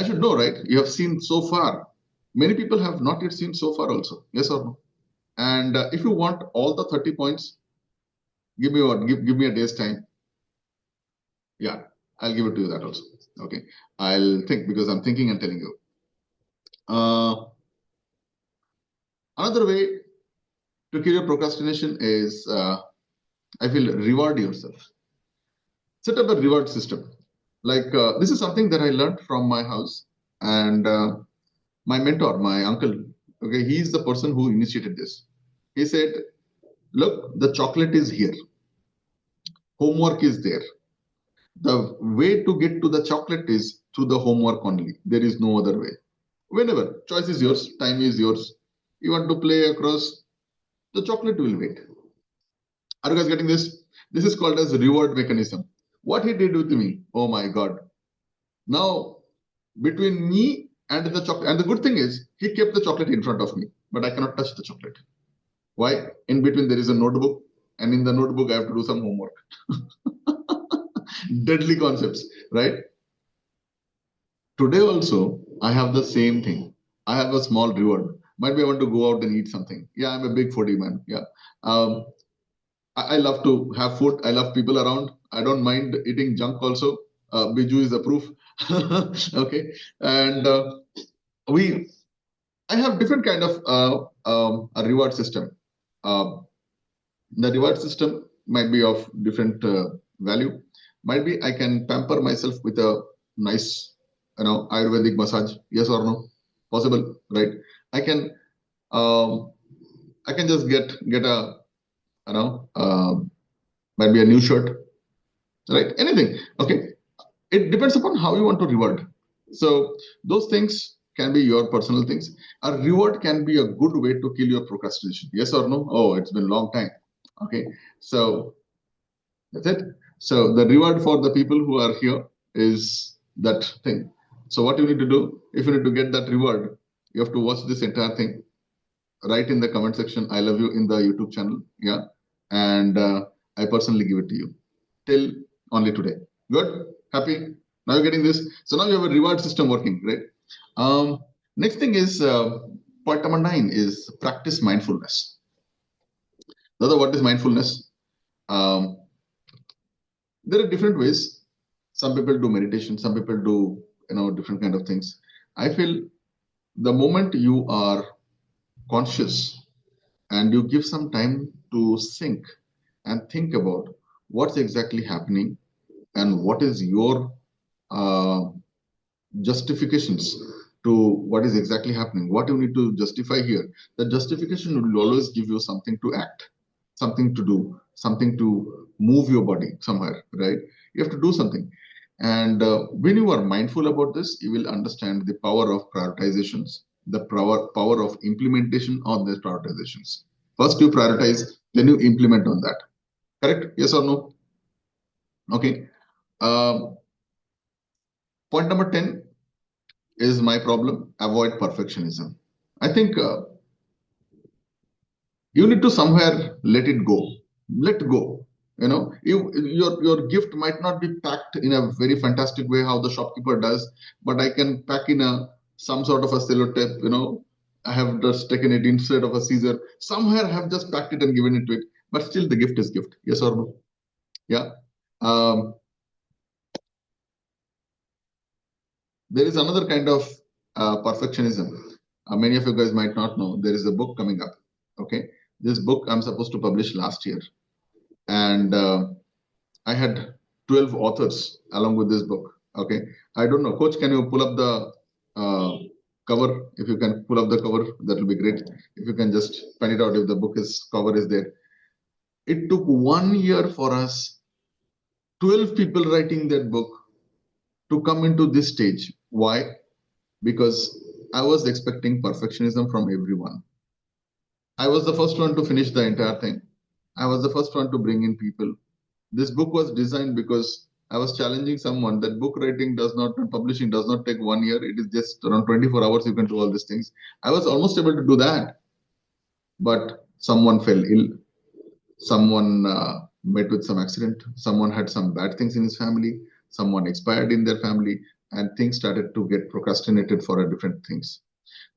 should know, right? You have seen so far. Many people have not yet seen so far also. Yes or no? And if you want all the 30 points, give me what? Give me a day's time. Yeah, I'll give it to you that also. Okay. I'll think because I'm thinking and telling you. Another way to kill your procrastination is, I feel, reward yourself. Set up a reward system. Like this is something that I learned from my house and my mentor, my uncle. Okay, he's the person who initiated this. He said, "Look, the chocolate is here. Homework is there. The way to get to the chocolate is through the homework only. There is no other way. Whenever choice is yours, time is yours. You want to play across, the chocolate will wait." Are you guys getting this? This is called as reward mechanism. What he did with me, oh my God. Now, between me and the chocolate, and the good thing is, he kept the chocolate in front of me, but I cannot touch the chocolate. Why? In between, there is a notebook, and in the notebook, I have to do some homework. Deadly concepts, right? Today also, I have the same thing. I have a small reward. Might be I want to go out and eat something. Yeah, I'm a big foodie man. Yeah. Um, I love to have food. I love people around. I don't mind eating junk also. Biju is a proof. Okay. And we, I have different kind of a reward system. Uh, the reward system might be of different value. Might be I can pamper myself with a nice, Ayurvedic massage. Yes or no? Possible, right? I can, um, I can just get a, you know, might be a new shirt, right? Anything. Okay. It depends upon how you want to reward. So those things can be your personal things. A reward can be a good way to kill your procrastination. Yes or no? Oh, it's been a long time. Okay. So that's it. So the reward for the people who are here is that thing. So what you need to do, if you need to get that reward, you have to watch this entire thing. Write in the comment section, I love you in the YouTube channel. Yeah. And I personally give it to you till only today. Good? Happy? Now you're getting this. So now you have a reward system working, right? Next thing is point number 9 is practice mindfulness. Now, what is mindfulness? Um, there are different ways. Some people do meditation. Some people do different kind of things. I feel the moment you are conscious and you give some time to think and think about what's exactly happening and what is your uh, justifications to what is exactly happening, what you need to justify here. The justification will always give you something to act, something to do, something to move your body somewhere, right? You have to do something. And when you are mindful about this, you will understand the power of prioritizations, the power of implementation on these prioritizations. First, you prioritize, then you implement on that. Correct? Yes or no? Okay. Um, Point number 10 is my problem. Avoid perfectionism. I think you need to somewhere let it go. Let go. Your gift might not be packed in a very fantastic way how the shopkeeper does, but I can pack in a some sort of a sellotape. I have just taken it instead of a scissor. Somewhere I have just packed it and given it to it, but still the gift is gift. Yes or no? Yeah. Um, there is another kind of perfectionism. Many of you guys might not know. There is a book coming up. Okay, this book I'm supposed to publish last year, and I had 12 authors along with this book. Okay, I don't know, Coach. Can you pull up the cover? If you can pull up the cover, that will be great. If you can just pen it out, if the book is cover is there. It took 1 year for us, 12 people writing that book to come into this stage. Why? Because I was expecting perfectionism from everyone. I was the first one to finish the entire thing. I was the first one to bring in people. This book was designed because I was challenging someone that book writing does not, publishing does not take 1 year. It is just around 24 hours. You can do all these things. I was almost able to do that, but someone fell ill. someone met with some accident, someone had some bad things in his family, someone expired in their family, and things started to get procrastinated for different things.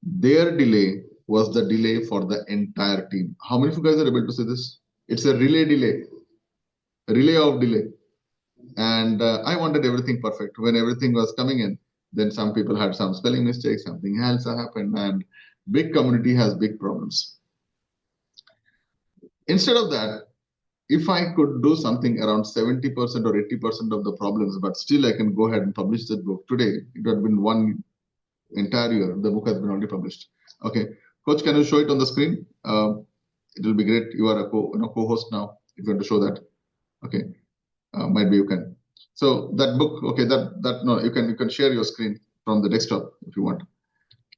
Their delay was the delay for the entire team. How many of you guys are able to see this? It's a relay of delay. And I wanted everything perfect. When everything was coming in, then some people had some spelling mistakes, something else happened, and big community has big problems. Instead of that, if I could do something around 70% or 80% of the problems, but still I can go ahead and publish that book today, it would have been one entire year. The book has been already published. Okay, Coach, can you show it on the screen? It will be great. You are a co-host now. If you want to show that, okay, might be you can. So that book, okay, that no, you can share your screen from the desktop if you want.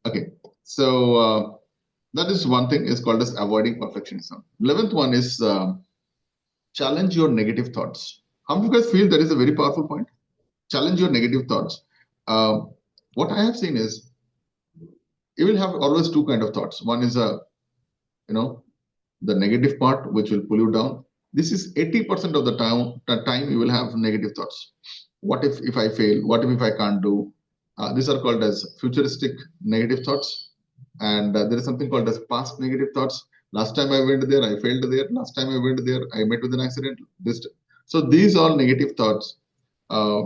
Okay, so that is one thing is called as avoiding perfectionism. 11th one is challenge your negative thoughts. How do you guys feel that is a very powerful point? Challenge your negative thoughts. Uh, what I have seen is you will have always two kind of thoughts. One is you know the negative part which will pull you down. This is 80% of the time you will have negative thoughts. What if I fail? What if I can't do? These are called as futuristic negative thoughts, and there is something called as past negative thoughts. Last time I went there, I failed there. Last time I went there, I met with an accident. So these all negative thoughts uh,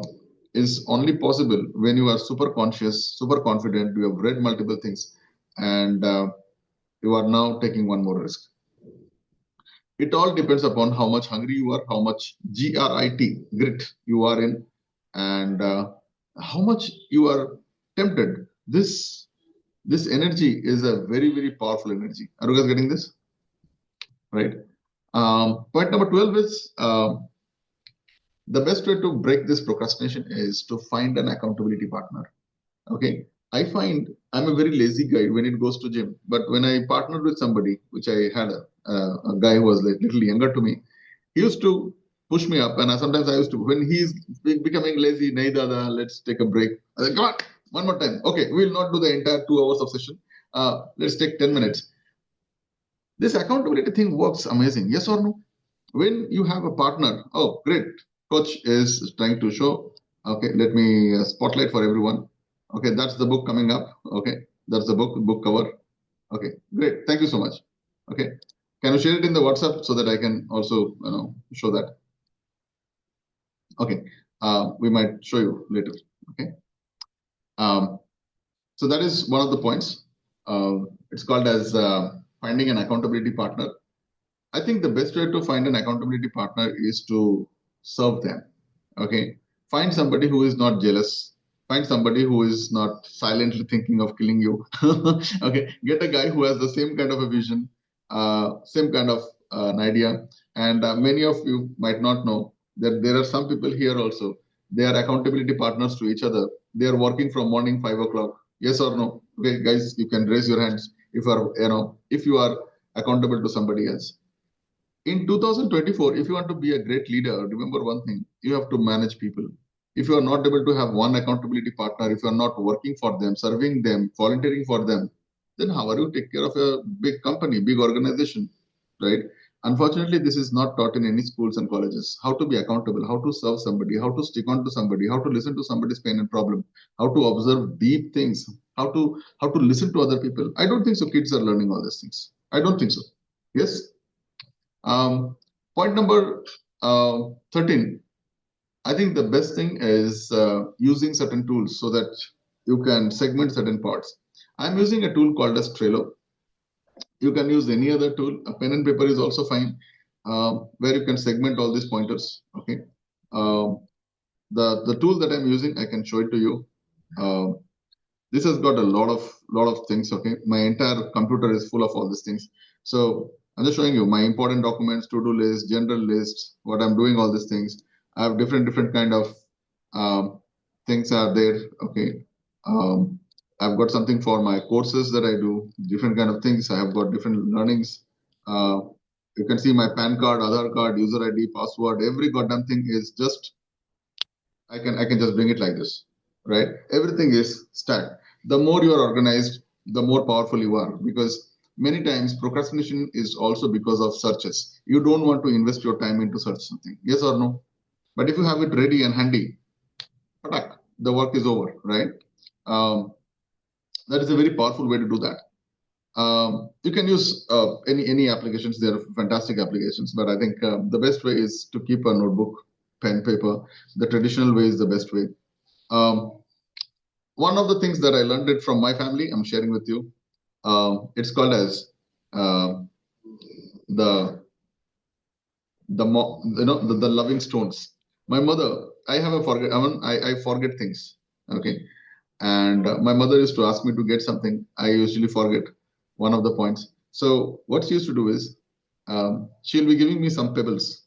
is only possible when you are super conscious, super confident. You have read multiple things, and you are now taking one more risk. It all depends upon how much hungry you are, how much grit you are in, and how much you are tempted. This energy is a very powerful energy. Are you guys getting this? Right. Point number 12 is the best way to break this procrastination is to find an accountability partner. Okay. I find I'm a very lazy guy when it goes to gym, but when I partnered with somebody, which I had a guy who was like little younger to me, he used to push me up, and sometimes I used to when he's becoming lazy, nahi dada, let's take a break. I said, come on, one more time. Okay, we'll not do the entire 2 hours of session. Let's take 10 minutes. This accountability thing works amazing. Yes or no? When you have a partner, oh, great. Coach is trying to show. Okay, let me spotlight for everyone. Okay, that's the book coming up. Okay, that's the book cover. Okay, great. Thank you so much. Okay, can you share it in the WhatsApp so that I can also show that? Okay, we might show you later. Okay, um, so that is one of the points. It's called as finding an accountability partner. I think the best way to find an accountability partner is to serve them. Okay. Find somebody who is not jealous. Find somebody who is not silently thinking of killing you. Okay. Get a guy who has the same kind of a vision, same kind of an idea. And many of you might not know that there are some people here also. They are accountability partners to each other. They are working from morning 5 o'clock. Yes or no? Okay, guys, you can raise your hands if you are accountable to somebody else. In 2024, if you want to be a great leader, remember one thing, you have to manage people. If you are not able to have one accountability partner, if you are not working for them, serving them, volunteering for them, then how are you take care of a big company, big organization, right? Unfortunately, this is not taught in any schools and colleges. How to be accountable, how to serve somebody, how to stick on to somebody, how to listen to somebody's pain and problem, how to observe deep things, how to listen to other people. I don't think so. Kids are learning all these things. I don't think so. Yes. Point number 13. I think the best thing is using certain tools so that you can segment certain parts. I'm using a tool called as Trello. You can use any other tool. A pen and paper is also fine, where you can segment all these pointers. Okay. Um the tool that I'm using, I can show it to you. Um this has got a lot of things. Okay, my entire computer is full of all these things. So I'm just showing you my important documents, to-do list, general list, what I'm doing, all these things. I have different kind of um, things are there. Okay, um, I've got something for my courses that I do, different kind of things. I have got different learnings. uh, you can see my pan card, Aadhaar card, user ID, password, every goddamn thing is just I can just bring it like this, right? Everything is stacked. The more you are organized, the more powerful you are, because many times procrastination is also because of searches. You don't want to invest your time into search something. Yes or no? But if you have it ready and handy, patak, the work is over, right? Um, that is a very powerful way to do that. You can use any applications. They are fantastic applications, but I think the best way is to keep a notebook, pen, paper. The traditional way is the best way. Um, one of the things that I learned it from my family, I'm sharing with you. It's called as uh, the the loving stones. My mother, I have a forget. I forget things. Okay, and my mother used to ask me to get something. I usually forget one of the points. So what she used to do is she'll be giving me some pebbles.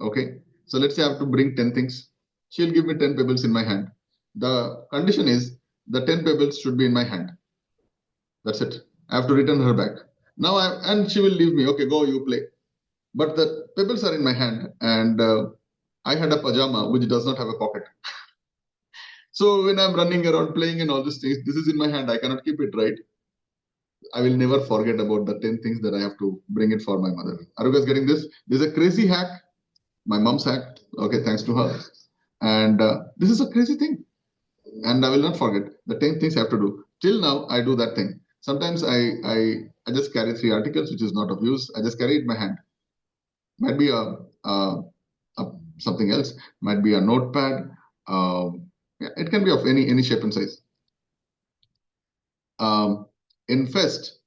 Okay, so let's say I have to bring 10 things. She'll give me 10 pebbles in my hand. The condition is the 10 pebbles should be in my hand. That's it. I have to return her back. And she will leave me. Okay, go, you play. But the pebbles are in my hand, and I had a pajama which does not have a pocket. So when I'm running around playing and all these things, this is in my hand. I cannot keep it, right? I will never forget about the 10 things that I have to bring it for my mother. Are you guys getting this? This is a crazy hack. My mom's hack. Okay, thanks to her. And this is a crazy thing. And I will not forget the 10 things I have to do. Till now, I do that thing. Sometimes I just carry 3 articles, which is not of use. I just carry it in my hand. Might be a something else. Might be a notepad. Yeah, it can be of any shape and size. In Fest,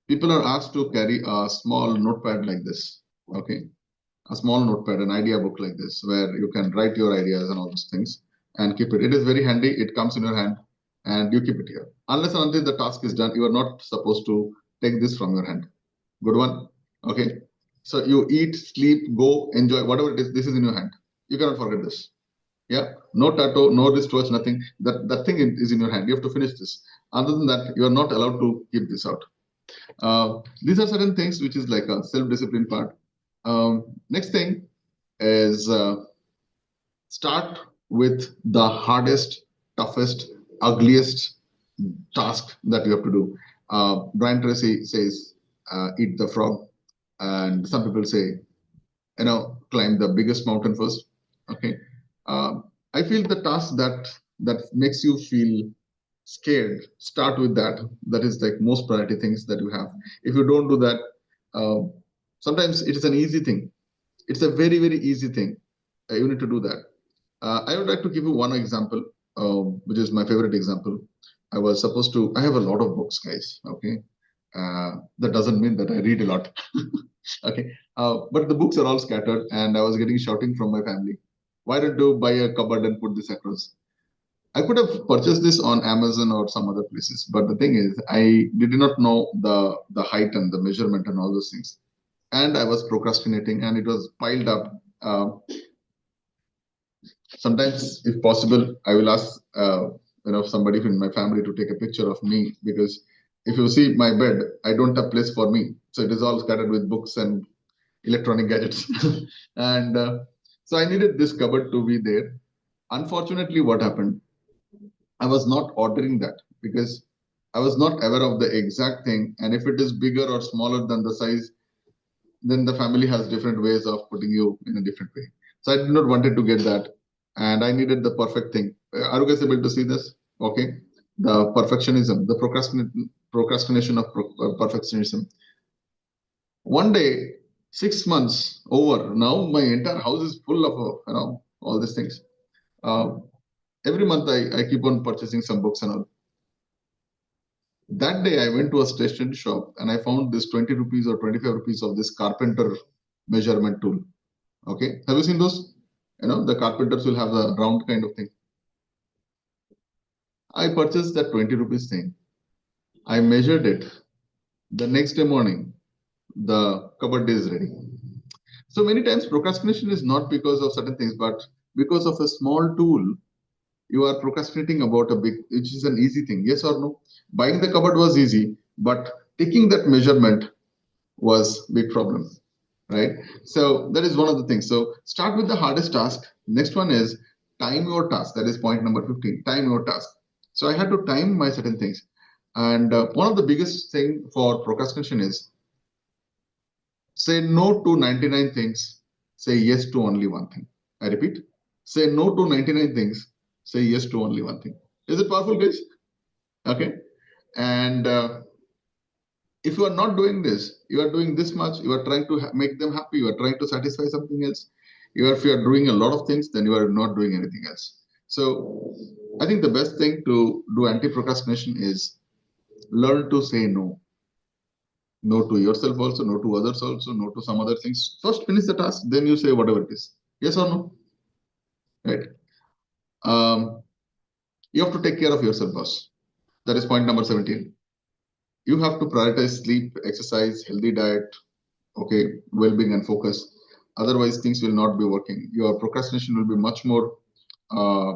people are asked to carry a small notepad like this. Okay, a small notepad, an idea book like this, where you can write your ideas and all those things and keep it. It is very handy. It comes in your hand, and you keep it here. Unless and until the task is done, you are not supposed to take this from your hand. Good one. Okay. So you eat, sleep, go, enjoy, whatever it is. This is in your hand. You cannot forget this. Yeah. No tattoo, no wristwatch, nothing. That thing is in your hand. You have to finish this. Other than that, you are not allowed to keep this out. These are certain things which is like a self-discipline part. Next thing is start with the hardest, toughest, ugliest task that you have to do. Brian Tracy says, eat the frog. And some people say, climb the biggest mountain first. Okay. I feel the task that makes you feel scared, start with that. That is like most priority things that you have. If you don't do that, uh, sometimes it is an easy thing. It's a very, very easy thing. You need to do that. I would like to give you one example, which is my favorite example. I have a lot of books, guys. Okay. That doesn't mean that I read a lot. Okay. But the books are all scattered, and I was getting shouting from my family. Why don't you buy a cupboard and put this across? I could have purchased this on Amazon or some other places, but the thing is, I did not know the height and the measurement and all those things, and I was procrastinating, and it was piled up. Sometimes, if possible, I will ask somebody in my family to take a picture of me, because if you see my bed, I don't have place for me, so it is all scattered with books and electronic gadgets, and so I needed this cupboard to be there. Unfortunately, what happened? I was not ordering that because I was not aware of the exact thing, and if it is bigger or smaller than the size, then the family has different ways of putting you in a different way. So I did not wanted to get that, and I needed the perfect thing. Are you guys able to see this? Okay, the perfectionism, the procrastination of perfectionism. One day, 6 months over, now my entire house is full of all these things. Uh, every month I keep on purchasing some books and all. That day I went to a stationery shop and I found this 20 rupees or 25 rupees of this carpenter measurement tool. Okay. Have you seen those? The carpenters will have a round kind of thing. I purchased that 20 rupees thing. I measured it. The next day morning, the cupboard is ready. So many times procrastination is not because of certain things, but because of a small tool, you are procrastinating about a big, which is an easy thing. Yes or no? Buying the cupboard was easy, but taking that measurement was big problem, right? So that is one of the things. So start with the hardest task. Next one is time your task. That is point number 15. Time your task. So I had to time my certain things. And one of the biggest thing for procrastination is say no to 99 things, say yes to only one thing. I repeat, say no to 99 things, say yes to only one thing. Is it powerful, guys? Okay. And if you are not doing this, you are doing this much, you are trying to make them happy, you are trying to satisfy something else. If you are doing a lot of things, then you are not doing anything else. So I think the best thing to do anti-procrastination is learn to say no. No to yourself also, no to others also, no to some other things. First finish the task, then you say whatever it is. Yes or no? Right. Um, you have to take care of yourself first. That is point number 17. You have to prioritize sleep, exercise, healthy diet, okay, well-being and focus. Otherwise, things will not be working. Your procrastination will be much more uh,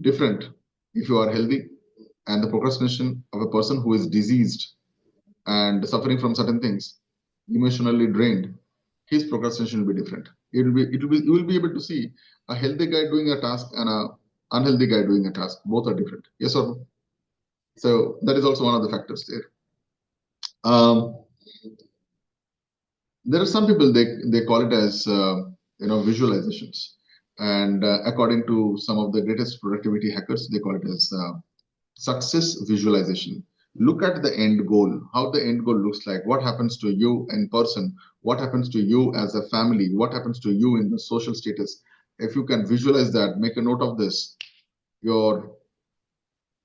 different if you are healthy. And the procrastination of a person who is diseased and suffering from certain things, emotionally drained, his procrastination will be different. You will be able to see a healthy guy doing a task and a unhealthy guy doing a task. Both are different. Yes or no? So that is also one of the factors there. There are some people they call it as visualizations, and according to some of the greatest productivity hackers, they call it as success visualization. Look at the end goal, how the end goal looks like, what happens to you in person, what happens to you as a family, what happens to you in the social status. If you can visualize that, make a note of this, your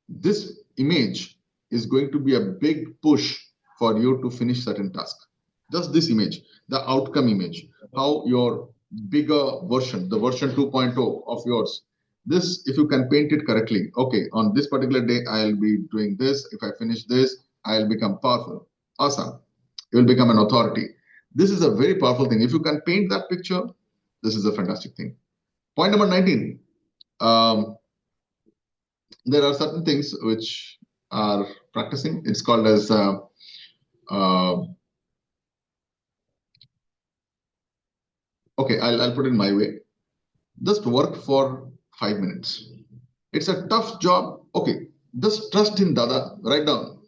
this image is going to be a big push for you to finish certain task. Just this image, the outcome image, how your bigger version, the version 2.0 of yours, this, if you can paint it correctly, okay, on this particular day, I'll be doing this. If I finish this, I'll become powerful. Awesome. You will become an authority. This is a very powerful thing. If you can paint that picture, this is a fantastic thing. Point number 19. There are certain things which are practicing. It's called as uh, okay, I'll put it my way. Just work for 5 minutes. It's a tough job. Okay, just trust in Dada. Write down.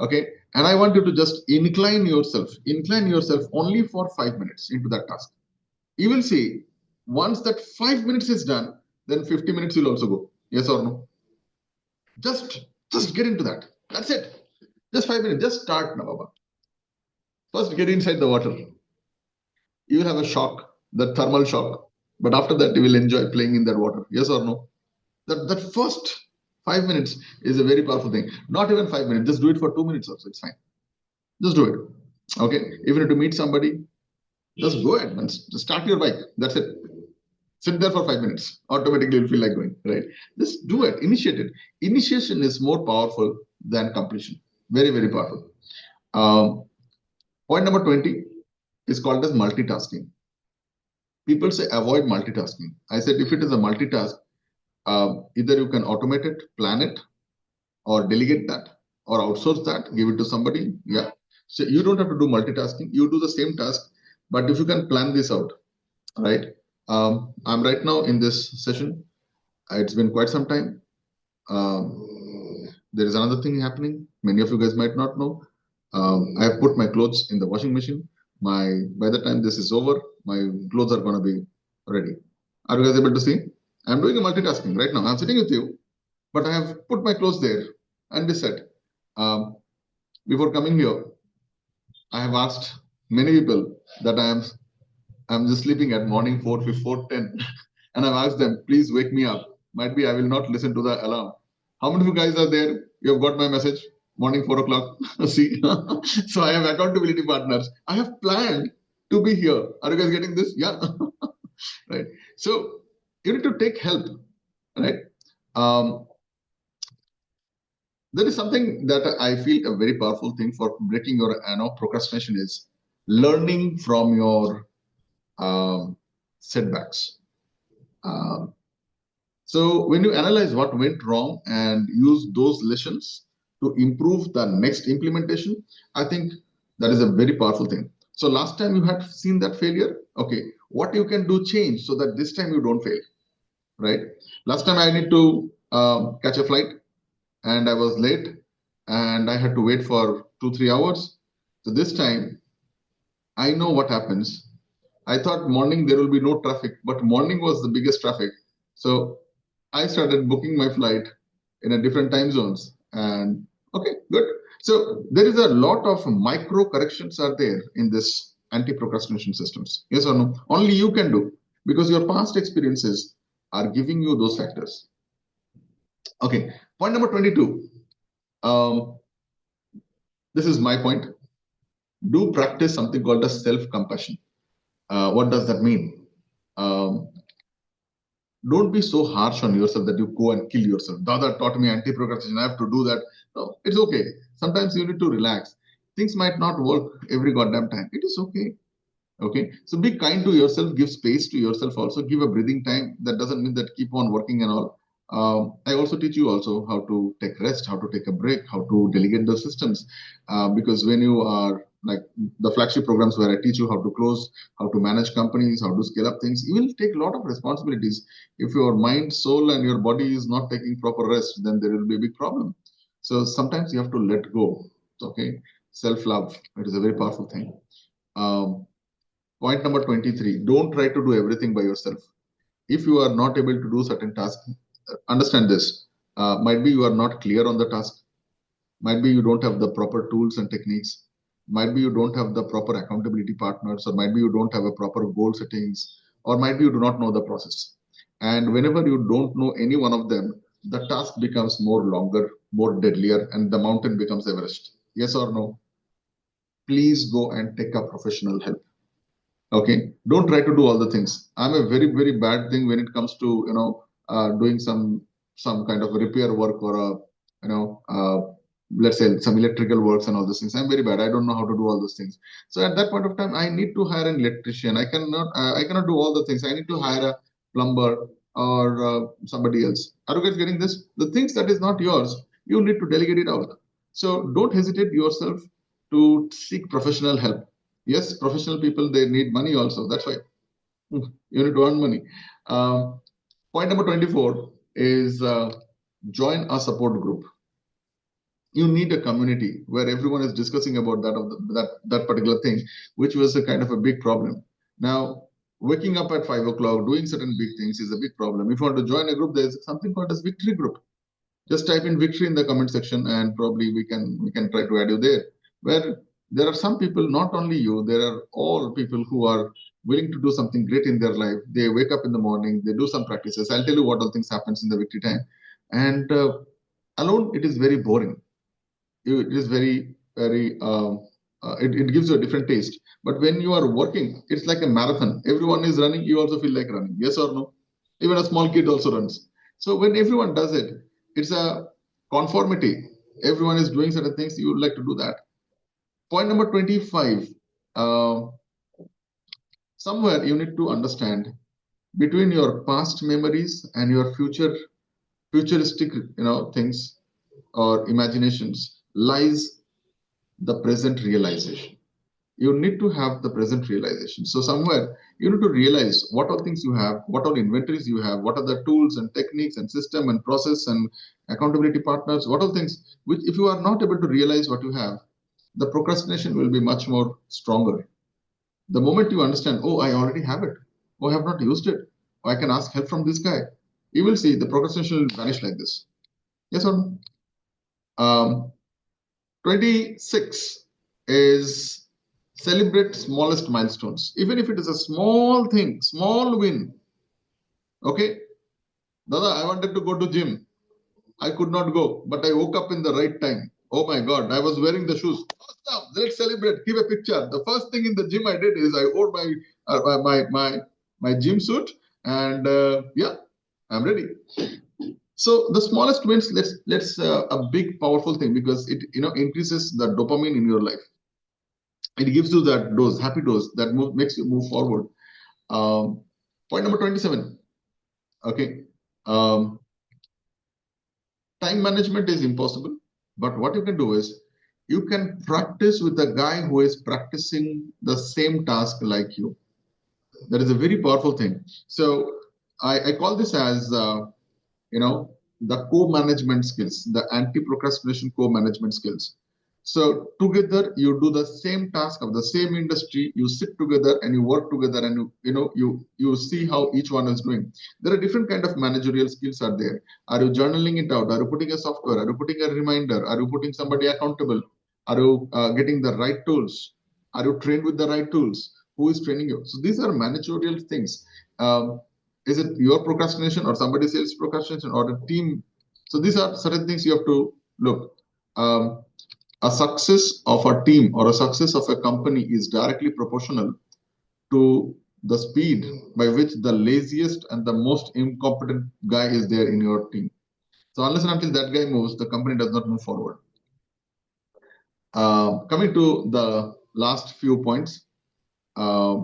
Okay, and I want you to just incline yourself only for 5 minutes into that task. You will see once that 5 minutes is done, then 50 minutes will also go. Yes or no? Just get into that. That's it. Just 5 minutes. Just start now, Baba. First, get inside the water. You will have a shock, that thermal shock. But after that, you will enjoy playing in that water. Yes or no? That first 5 minutes is a very powerful thing. Not even 5 minutes. Just do it for 2 minutes also. It's fine. Just do it. Okay. Even if to meet somebody, just go ahead and start your bike. That's it. Sit there for 5 minutes. Automatically, you'll feel like going. Right. Just do it. Initiate it. Initiation is more powerful than completion. Very, very powerful. Point number 20 is called as multitasking. People say avoid multitasking. I said if it is a multitask, either you can automate it, plan it, or delegate that, or outsource that, give it to somebody. Yeah. So you don't have to do multitasking. You do the same task, but if you can plan this out, right? I'm right now in this session. It's been quite some time. There is another thing happening. Many of you guys might not know. I have put my clothes in the washing machine. By the time this is over, my clothes are going to be ready. Are you guys able to see? I'm doing a multitasking right now. I'm sitting with you, but I have put my clothes there and this set. Before coming here, I have asked many people that I'm just sleeping at morning 4:10, and I've asked them, please wake me up. Might be I will not listen to the alarm. How many of you guys are there? You have got my message. Morning 4 o'clock. See, so I have accountability partners. I have planned to be here. Are you guys getting this? Yeah, right. So you need to take help, right? Um, there is something that I feel a very powerful thing for breaking your procrastination is learning from your setbacks. Um, so when you analyze what went wrong and use those lessons to improve the next implementation, I think that is a very powerful thing. So last time you had seen that failure, okay, what you can do change so that this time you don't fail, right? Last time I need to catch a flight and I was late. and I had to wait for 2-3 hours. So this time I know what happens. I thought morning there will be no traffic, but morning was the biggest traffic. So I started booking my flight in a different time zones. And okay, good. So there is a lot of micro corrections are there in this anti-procrastination systems. Yes or no? Only you can do because your past experiences are giving you those factors. Okay, point number 22. Um, this is my point. Do practice something called as self-compassion. What does that mean? Um, don't be so harsh on yourself that you go and kill yourself. Dada taught me anti-procrastination. I have to do that. No, it's okay. Sometimes you need to relax. Things might not work every goddamn time. It is okay. Okay, so be kind to yourself, give space to yourself, also give a breathing time. That doesn't mean that keep on working and all. I also teach you also how to take rest, how to take a break, how to delegate the systems. Because when you are like the flagship programs where I teach you how to close, how to manage companies, how to scale up things, you will take a lot of responsibilities. If your mind, soul, and your body is not taking proper rest, then there will be a big problem. So sometimes you have to let go. Okay, self-love, it is a very powerful thing. Um, Point number 23, don't try to do everything by yourself. If you are not able to do certain tasks, understand this. Might be you are not clear on the task. Might be you don't have the proper tools and techniques. Might be you don't have the proper accountability partners, or might be you don't have a proper goal settings, or might be you do not know the process. And whenever you don't know any one of them, the task becomes more longer, more deadlier, and the mountain becomes Everest. Yes or no? Please go and take a professional help. Okay, don't try to do all the things. I'm a very bad thing when it comes to doing some kind of repair work or a you know let's say some electrical works and all those things. I'm very bad. I don't know how to do all those things. So at that point of time I need to hire an electrician. I cannot do all the things. I need to hire a plumber or somebody else. Are you guys getting this? The things that is not yours, you need to delegate it out. So don't hesitate yourself to seek professional help. Yes, professional people, they need money also. That's why you need to earn money. Point number 24 is join a support group. You need a community where everyone is discussing about that particular thing, which was a kind of a big problem. Now, waking up at 5 o'clock, doing certain big things is a big problem. If you want to join a group, there's something called as victory group. Just type in victory in the comment section and probably we can try to add you there, where there are some people, not only you, there are all people who are willing to do something great in their life. They wake up in the morning, they do some practices. I'll tell you what all things happens in the victory time. And alone it is very boring. It is it gives you a different taste. But when you are working, it's like a marathon. Everyone is running, you also feel like running. Yes or no? Even a small kid also runs. So when everyone does it, it's a conformity. Everyone is doing certain things, you would like to do that. Point number 25. Uh, Somewhere you need to understand between your past memories and your futuristic things or imaginations lies the present realization. You need to have the present realization. So somewhere you need to realize what all things you have, what all inventories you have, what are the tools and techniques and system and process and accountability partners, what all things which if you are not able to realize what you have, the procrastination will be much more stronger. The moment you understand, oh, I already have it, oh, I have not used it, oh, I can ask help from this guy, you will see the procrastination will vanish like this. Yes or no? 26 is celebrate smallest milestones. Even if it is a small thing, small win. Okay, Dada, I wanted to go to gym. I could not go, but I woke up in the right time. Oh my God, I was wearing the shoes. Awesome. Let's celebrate. Give a picture. The first thing in the gym I did is I wore my gym suit, and yeah, I'm ready. So the smallest wins, let's a big powerful thing because it increases the dopamine in your life. It gives you that dose, happy dose that makes you move forward. Point number 27. Okay. Um, Time management is impossible, but what you can do is you can practice with a guy who is practicing the same task like you. That is a very powerful thing. So I call this as, you know, the co-management skills, the anti-procrastination co-management skills. So together you do the same task of the same industry, you sit together and you work together, and you see how each one is doing. There are different kind of managerial skills are there. Are you journaling it out? Are you putting a software? Are you putting a reminder? Are you putting somebody accountable? Are you getting the right tools? Are you trained with the right tools? Who is training you? So these are managerial things. Um, is it your procrastination or somebody else's procrastination or a team? So these are certain things you have to look. Um, a success of a team or a success of a company is directly proportional to the speed by which the laziest and the most incompetent guy is there in your team. So unless and until that guy moves, the company does not move forward. Coming to the last few points, uh,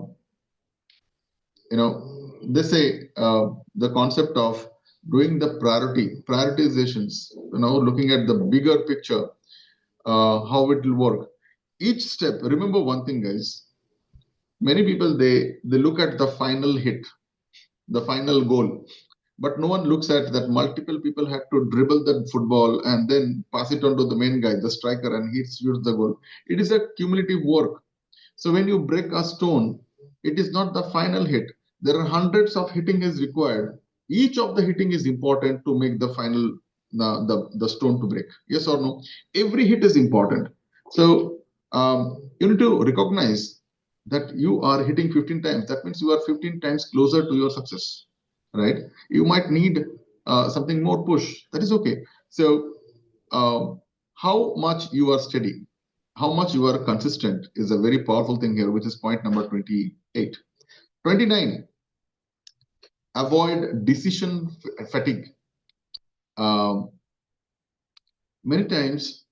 they say the concept of doing the prioritizations, looking at the bigger picture, how it will work. Each step, remember one thing, guys. Many people they look at the final hit, the final goal, but no one looks at that multiple people had to dribble that football and then pass it on to the main guy, the striker, and he shoots the goal. It is a cumulative work. So when you break a stone, it is not the final hit. There are hundreds of hitting is required. Each of the hitting is important to make the final the stone to break. Yes or no? Every hit is important. So you need to recognize that you are hitting 15 times. That means you are 15 times closer to your success, right? You might need something more push. That is okay. So how much you are steady, how much you are consistent is a very powerful thing here, which is point number 28. 29, avoid decision fatigue. Um, Many times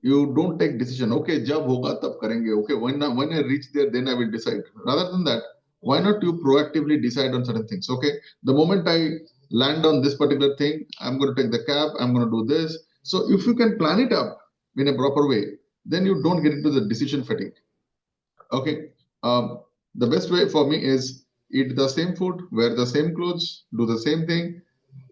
you don't take decision. Okay, jab hoga tab karenge. Okay, when I reach there, then I will decide. Rather than that, why not you proactively decide on certain things? Okay, the moment I land on this particular thing, I'm going to take the cab. I'm going to do this. So if you can plan it up in a proper way, then you don't get into the decision fatigue. Okay. The best way for me is eat the same food, wear the same clothes, do the same thing,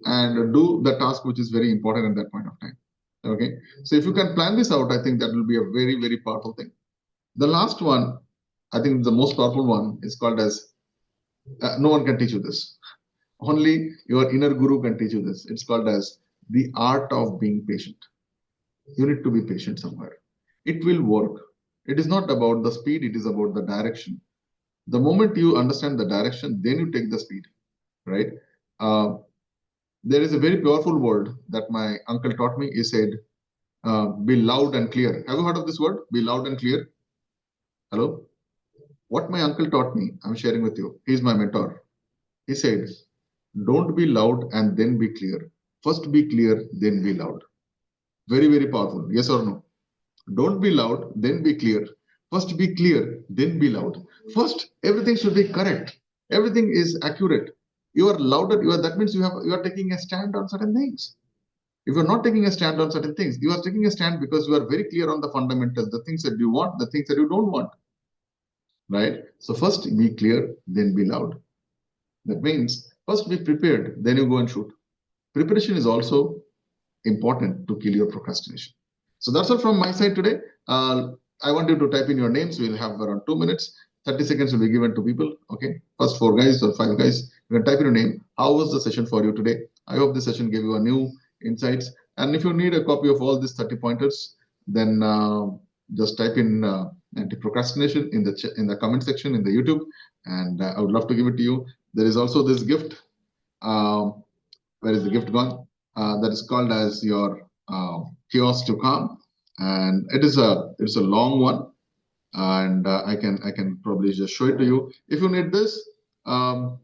and do the task which is very important at that point of time. Okay. So if you can plan this out, I think that will be a very, very powerful thing. The last one, I think the most powerful one is called as no one can teach you this. Only your inner guru can teach you this. It's called as the art of being patient. You need to be patient somewhere. It will work. It is not about the speed, it is about the direction. The moment you understand the direction, then you take the speed, right? uh, there is a very powerful word that my uncle taught me. He said, be loud and clear. Have you heard of this word, be loud and clear? Hello. What my uncle taught me, I'm sharing with you. He's my mentor. He said, don't be loud and then be clear. First be clear, then be loud. Very, very powerful. Yes or no? Don't be loud, then be clear. First be clear, then be loud. First, everything should be correct. Everything is accurate. You are louder, that means you are taking a stand on certain things. If you're not taking a stand on certain things, you are taking a stand because you are very clear on the fundamentals, the things that you want, the things that you don't want. Right? So first be clear, then be loud. That means first be prepared, then you go and shoot. Preparation is also important to kill your procrastination. So that's all from my side today. I want you to type in your names. We'll have around 2 minutes. 30 seconds will be given to people. Okay. First 4 guys or 5 guys. You can type in your name. How was the session for you today? I hope this session gave you a new insights. And if you need a copy of all these 30 pointers, then just type in anti-procrastination in the comment section in the YouTube, and I would love to give it to you. There is also this gift. Um, where is the gift gone? That is called as your kiosk to calm, and it's a long one, and I can probably just show it to you. If you need this, um,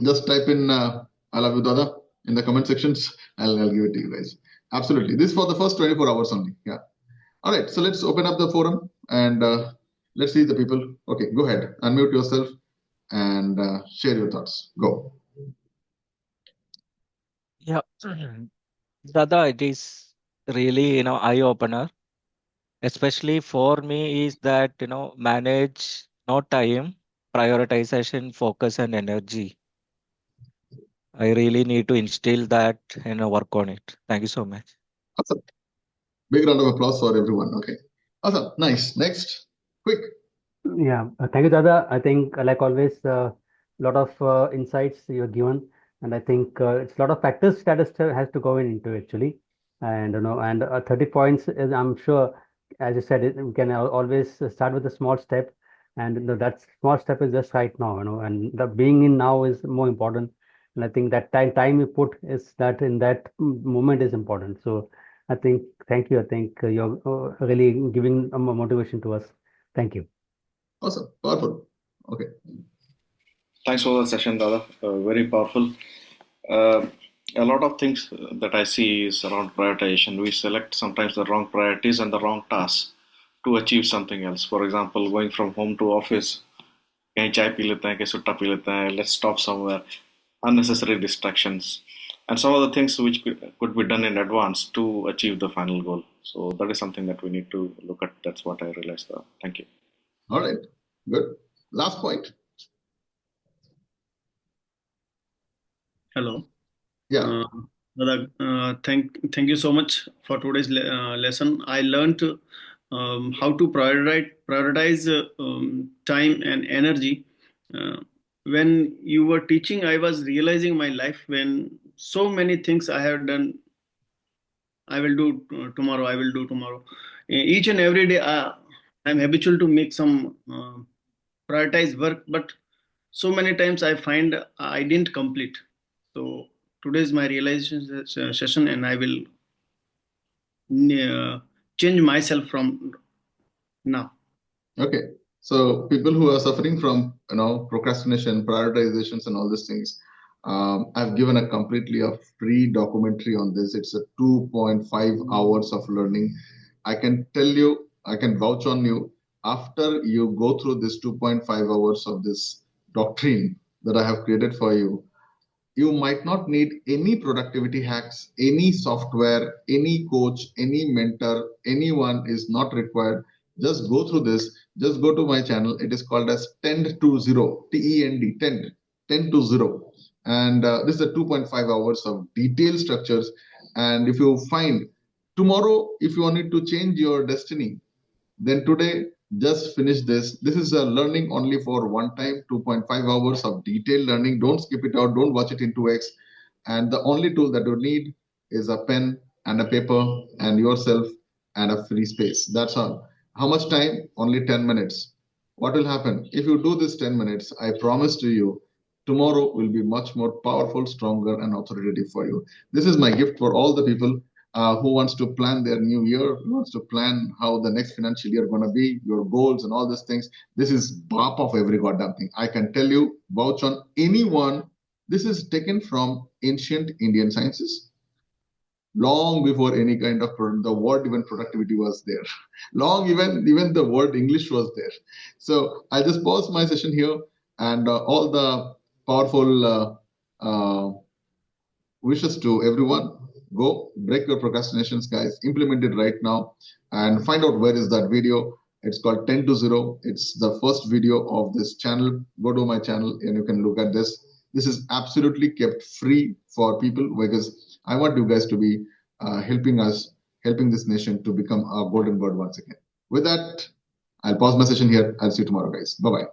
just type in "I love you, Dada" in the comment sections. I'll give it to you guys. Absolutely, this is for the first 24 hours only. Yeah. All right. So let's open up the forum and let's see the people. Okay, go ahead, unmute yourself and share your thoughts. Go. Yeah, Dada, it is really, eye opener, especially for me is that, manage no time, prioritization, focus and energy. I really need to instill that and work on it. Thank you so much. Awesome. Big round of applause for everyone. Okay. Awesome. Nice. Next. Quick. Yeah, thank you, Dada. I think, like always, a lot of insights you're given, and I think it's a lot of factors that has to go into actually, and 30 points is, I'm sure, as you said, we can always start with a small step, and that small step is just right now, and the being in now is more important, and I think that time you put is that in that moment is important. So I think, thank you. I think you're really giving motivation to us. Thank you. Awesome. Powerful. Okay. Thanks for the session, Dada. Very powerful. Uh, a lot of things that I see is around prioritization. We select sometimes the wrong priorities and the wrong tasks to achieve something else. For example, going from home to office, कहीं चाय P लेते हैं, कहीं सुट्टा P लेते हैं, let's stop somewhere, unnecessary distractions, and some of the things which could be done in advance to achieve the final goal. So that is something that we need to look at. That's what I realized. Thank you. All right. Good. Last point. Hello. Yeah. Dada, thank you so much for today's lesson. I learned how to prioritize time and energy. When you were teaching, I was realizing my life when so many things I have done. I will do tomorrow. I will do tomorrow. Each and every day, I'm habitual to make some prioritize work, but so many times I find I didn't complete. So today is my realization session, and I will change myself from now. Okay. So people who are suffering from procrastination, prioritizations, and all these things, I've given a completely a free documentary on this. It's a 2.5 hours of learning. I can tell you, I can vouch on you. After you go through this 2.5 hours of this doctrine that I have created for you, you might not need any productivity hacks, any software, any coach, any mentor, anyone is not required. Just go through this. Just go to my channel. It is called as Tend to Zero, T-E-N-D, Tend to Zero. And this is a 2.5 hours of detailed structures. And if you find tomorrow, if you need to change your destiny, then today, just finish this. This is a learning only for one time, 2.5 hours of detailed learning. Don't skip it out. Don't watch it in 2x. And the only tool that you need is a pen and a paper and yourself and a free space. That's all. How much time? Only 10 minutes. What will happen? If you do this 10 minutes, I promise to you, tomorrow will be much more powerful, stronger, and authoritative for you. This is my gift for all the people who wants to plan their new year, who wants to plan how the next financial year going to be, your goals and all these things. This is BAP of every goddamn thing. I can tell you, vouch on anyone. This is taken from ancient Indian sciences, long before any kind of the word even productivity was there, long even the word English was there. So I just pause my session here, and all the powerful wishes to everyone. Go break your procrastinations, guys. Implement it right now and find out where is that video. It's called 10 to 0. It's the first video of this channel. Go to my channel and you can look at this. This is absolutely kept free for people because I want you guys to be helping us, helping this nation to become a golden bird once again. With that, I'll pause my session here. I'll see you tomorrow, guys. Bye bye.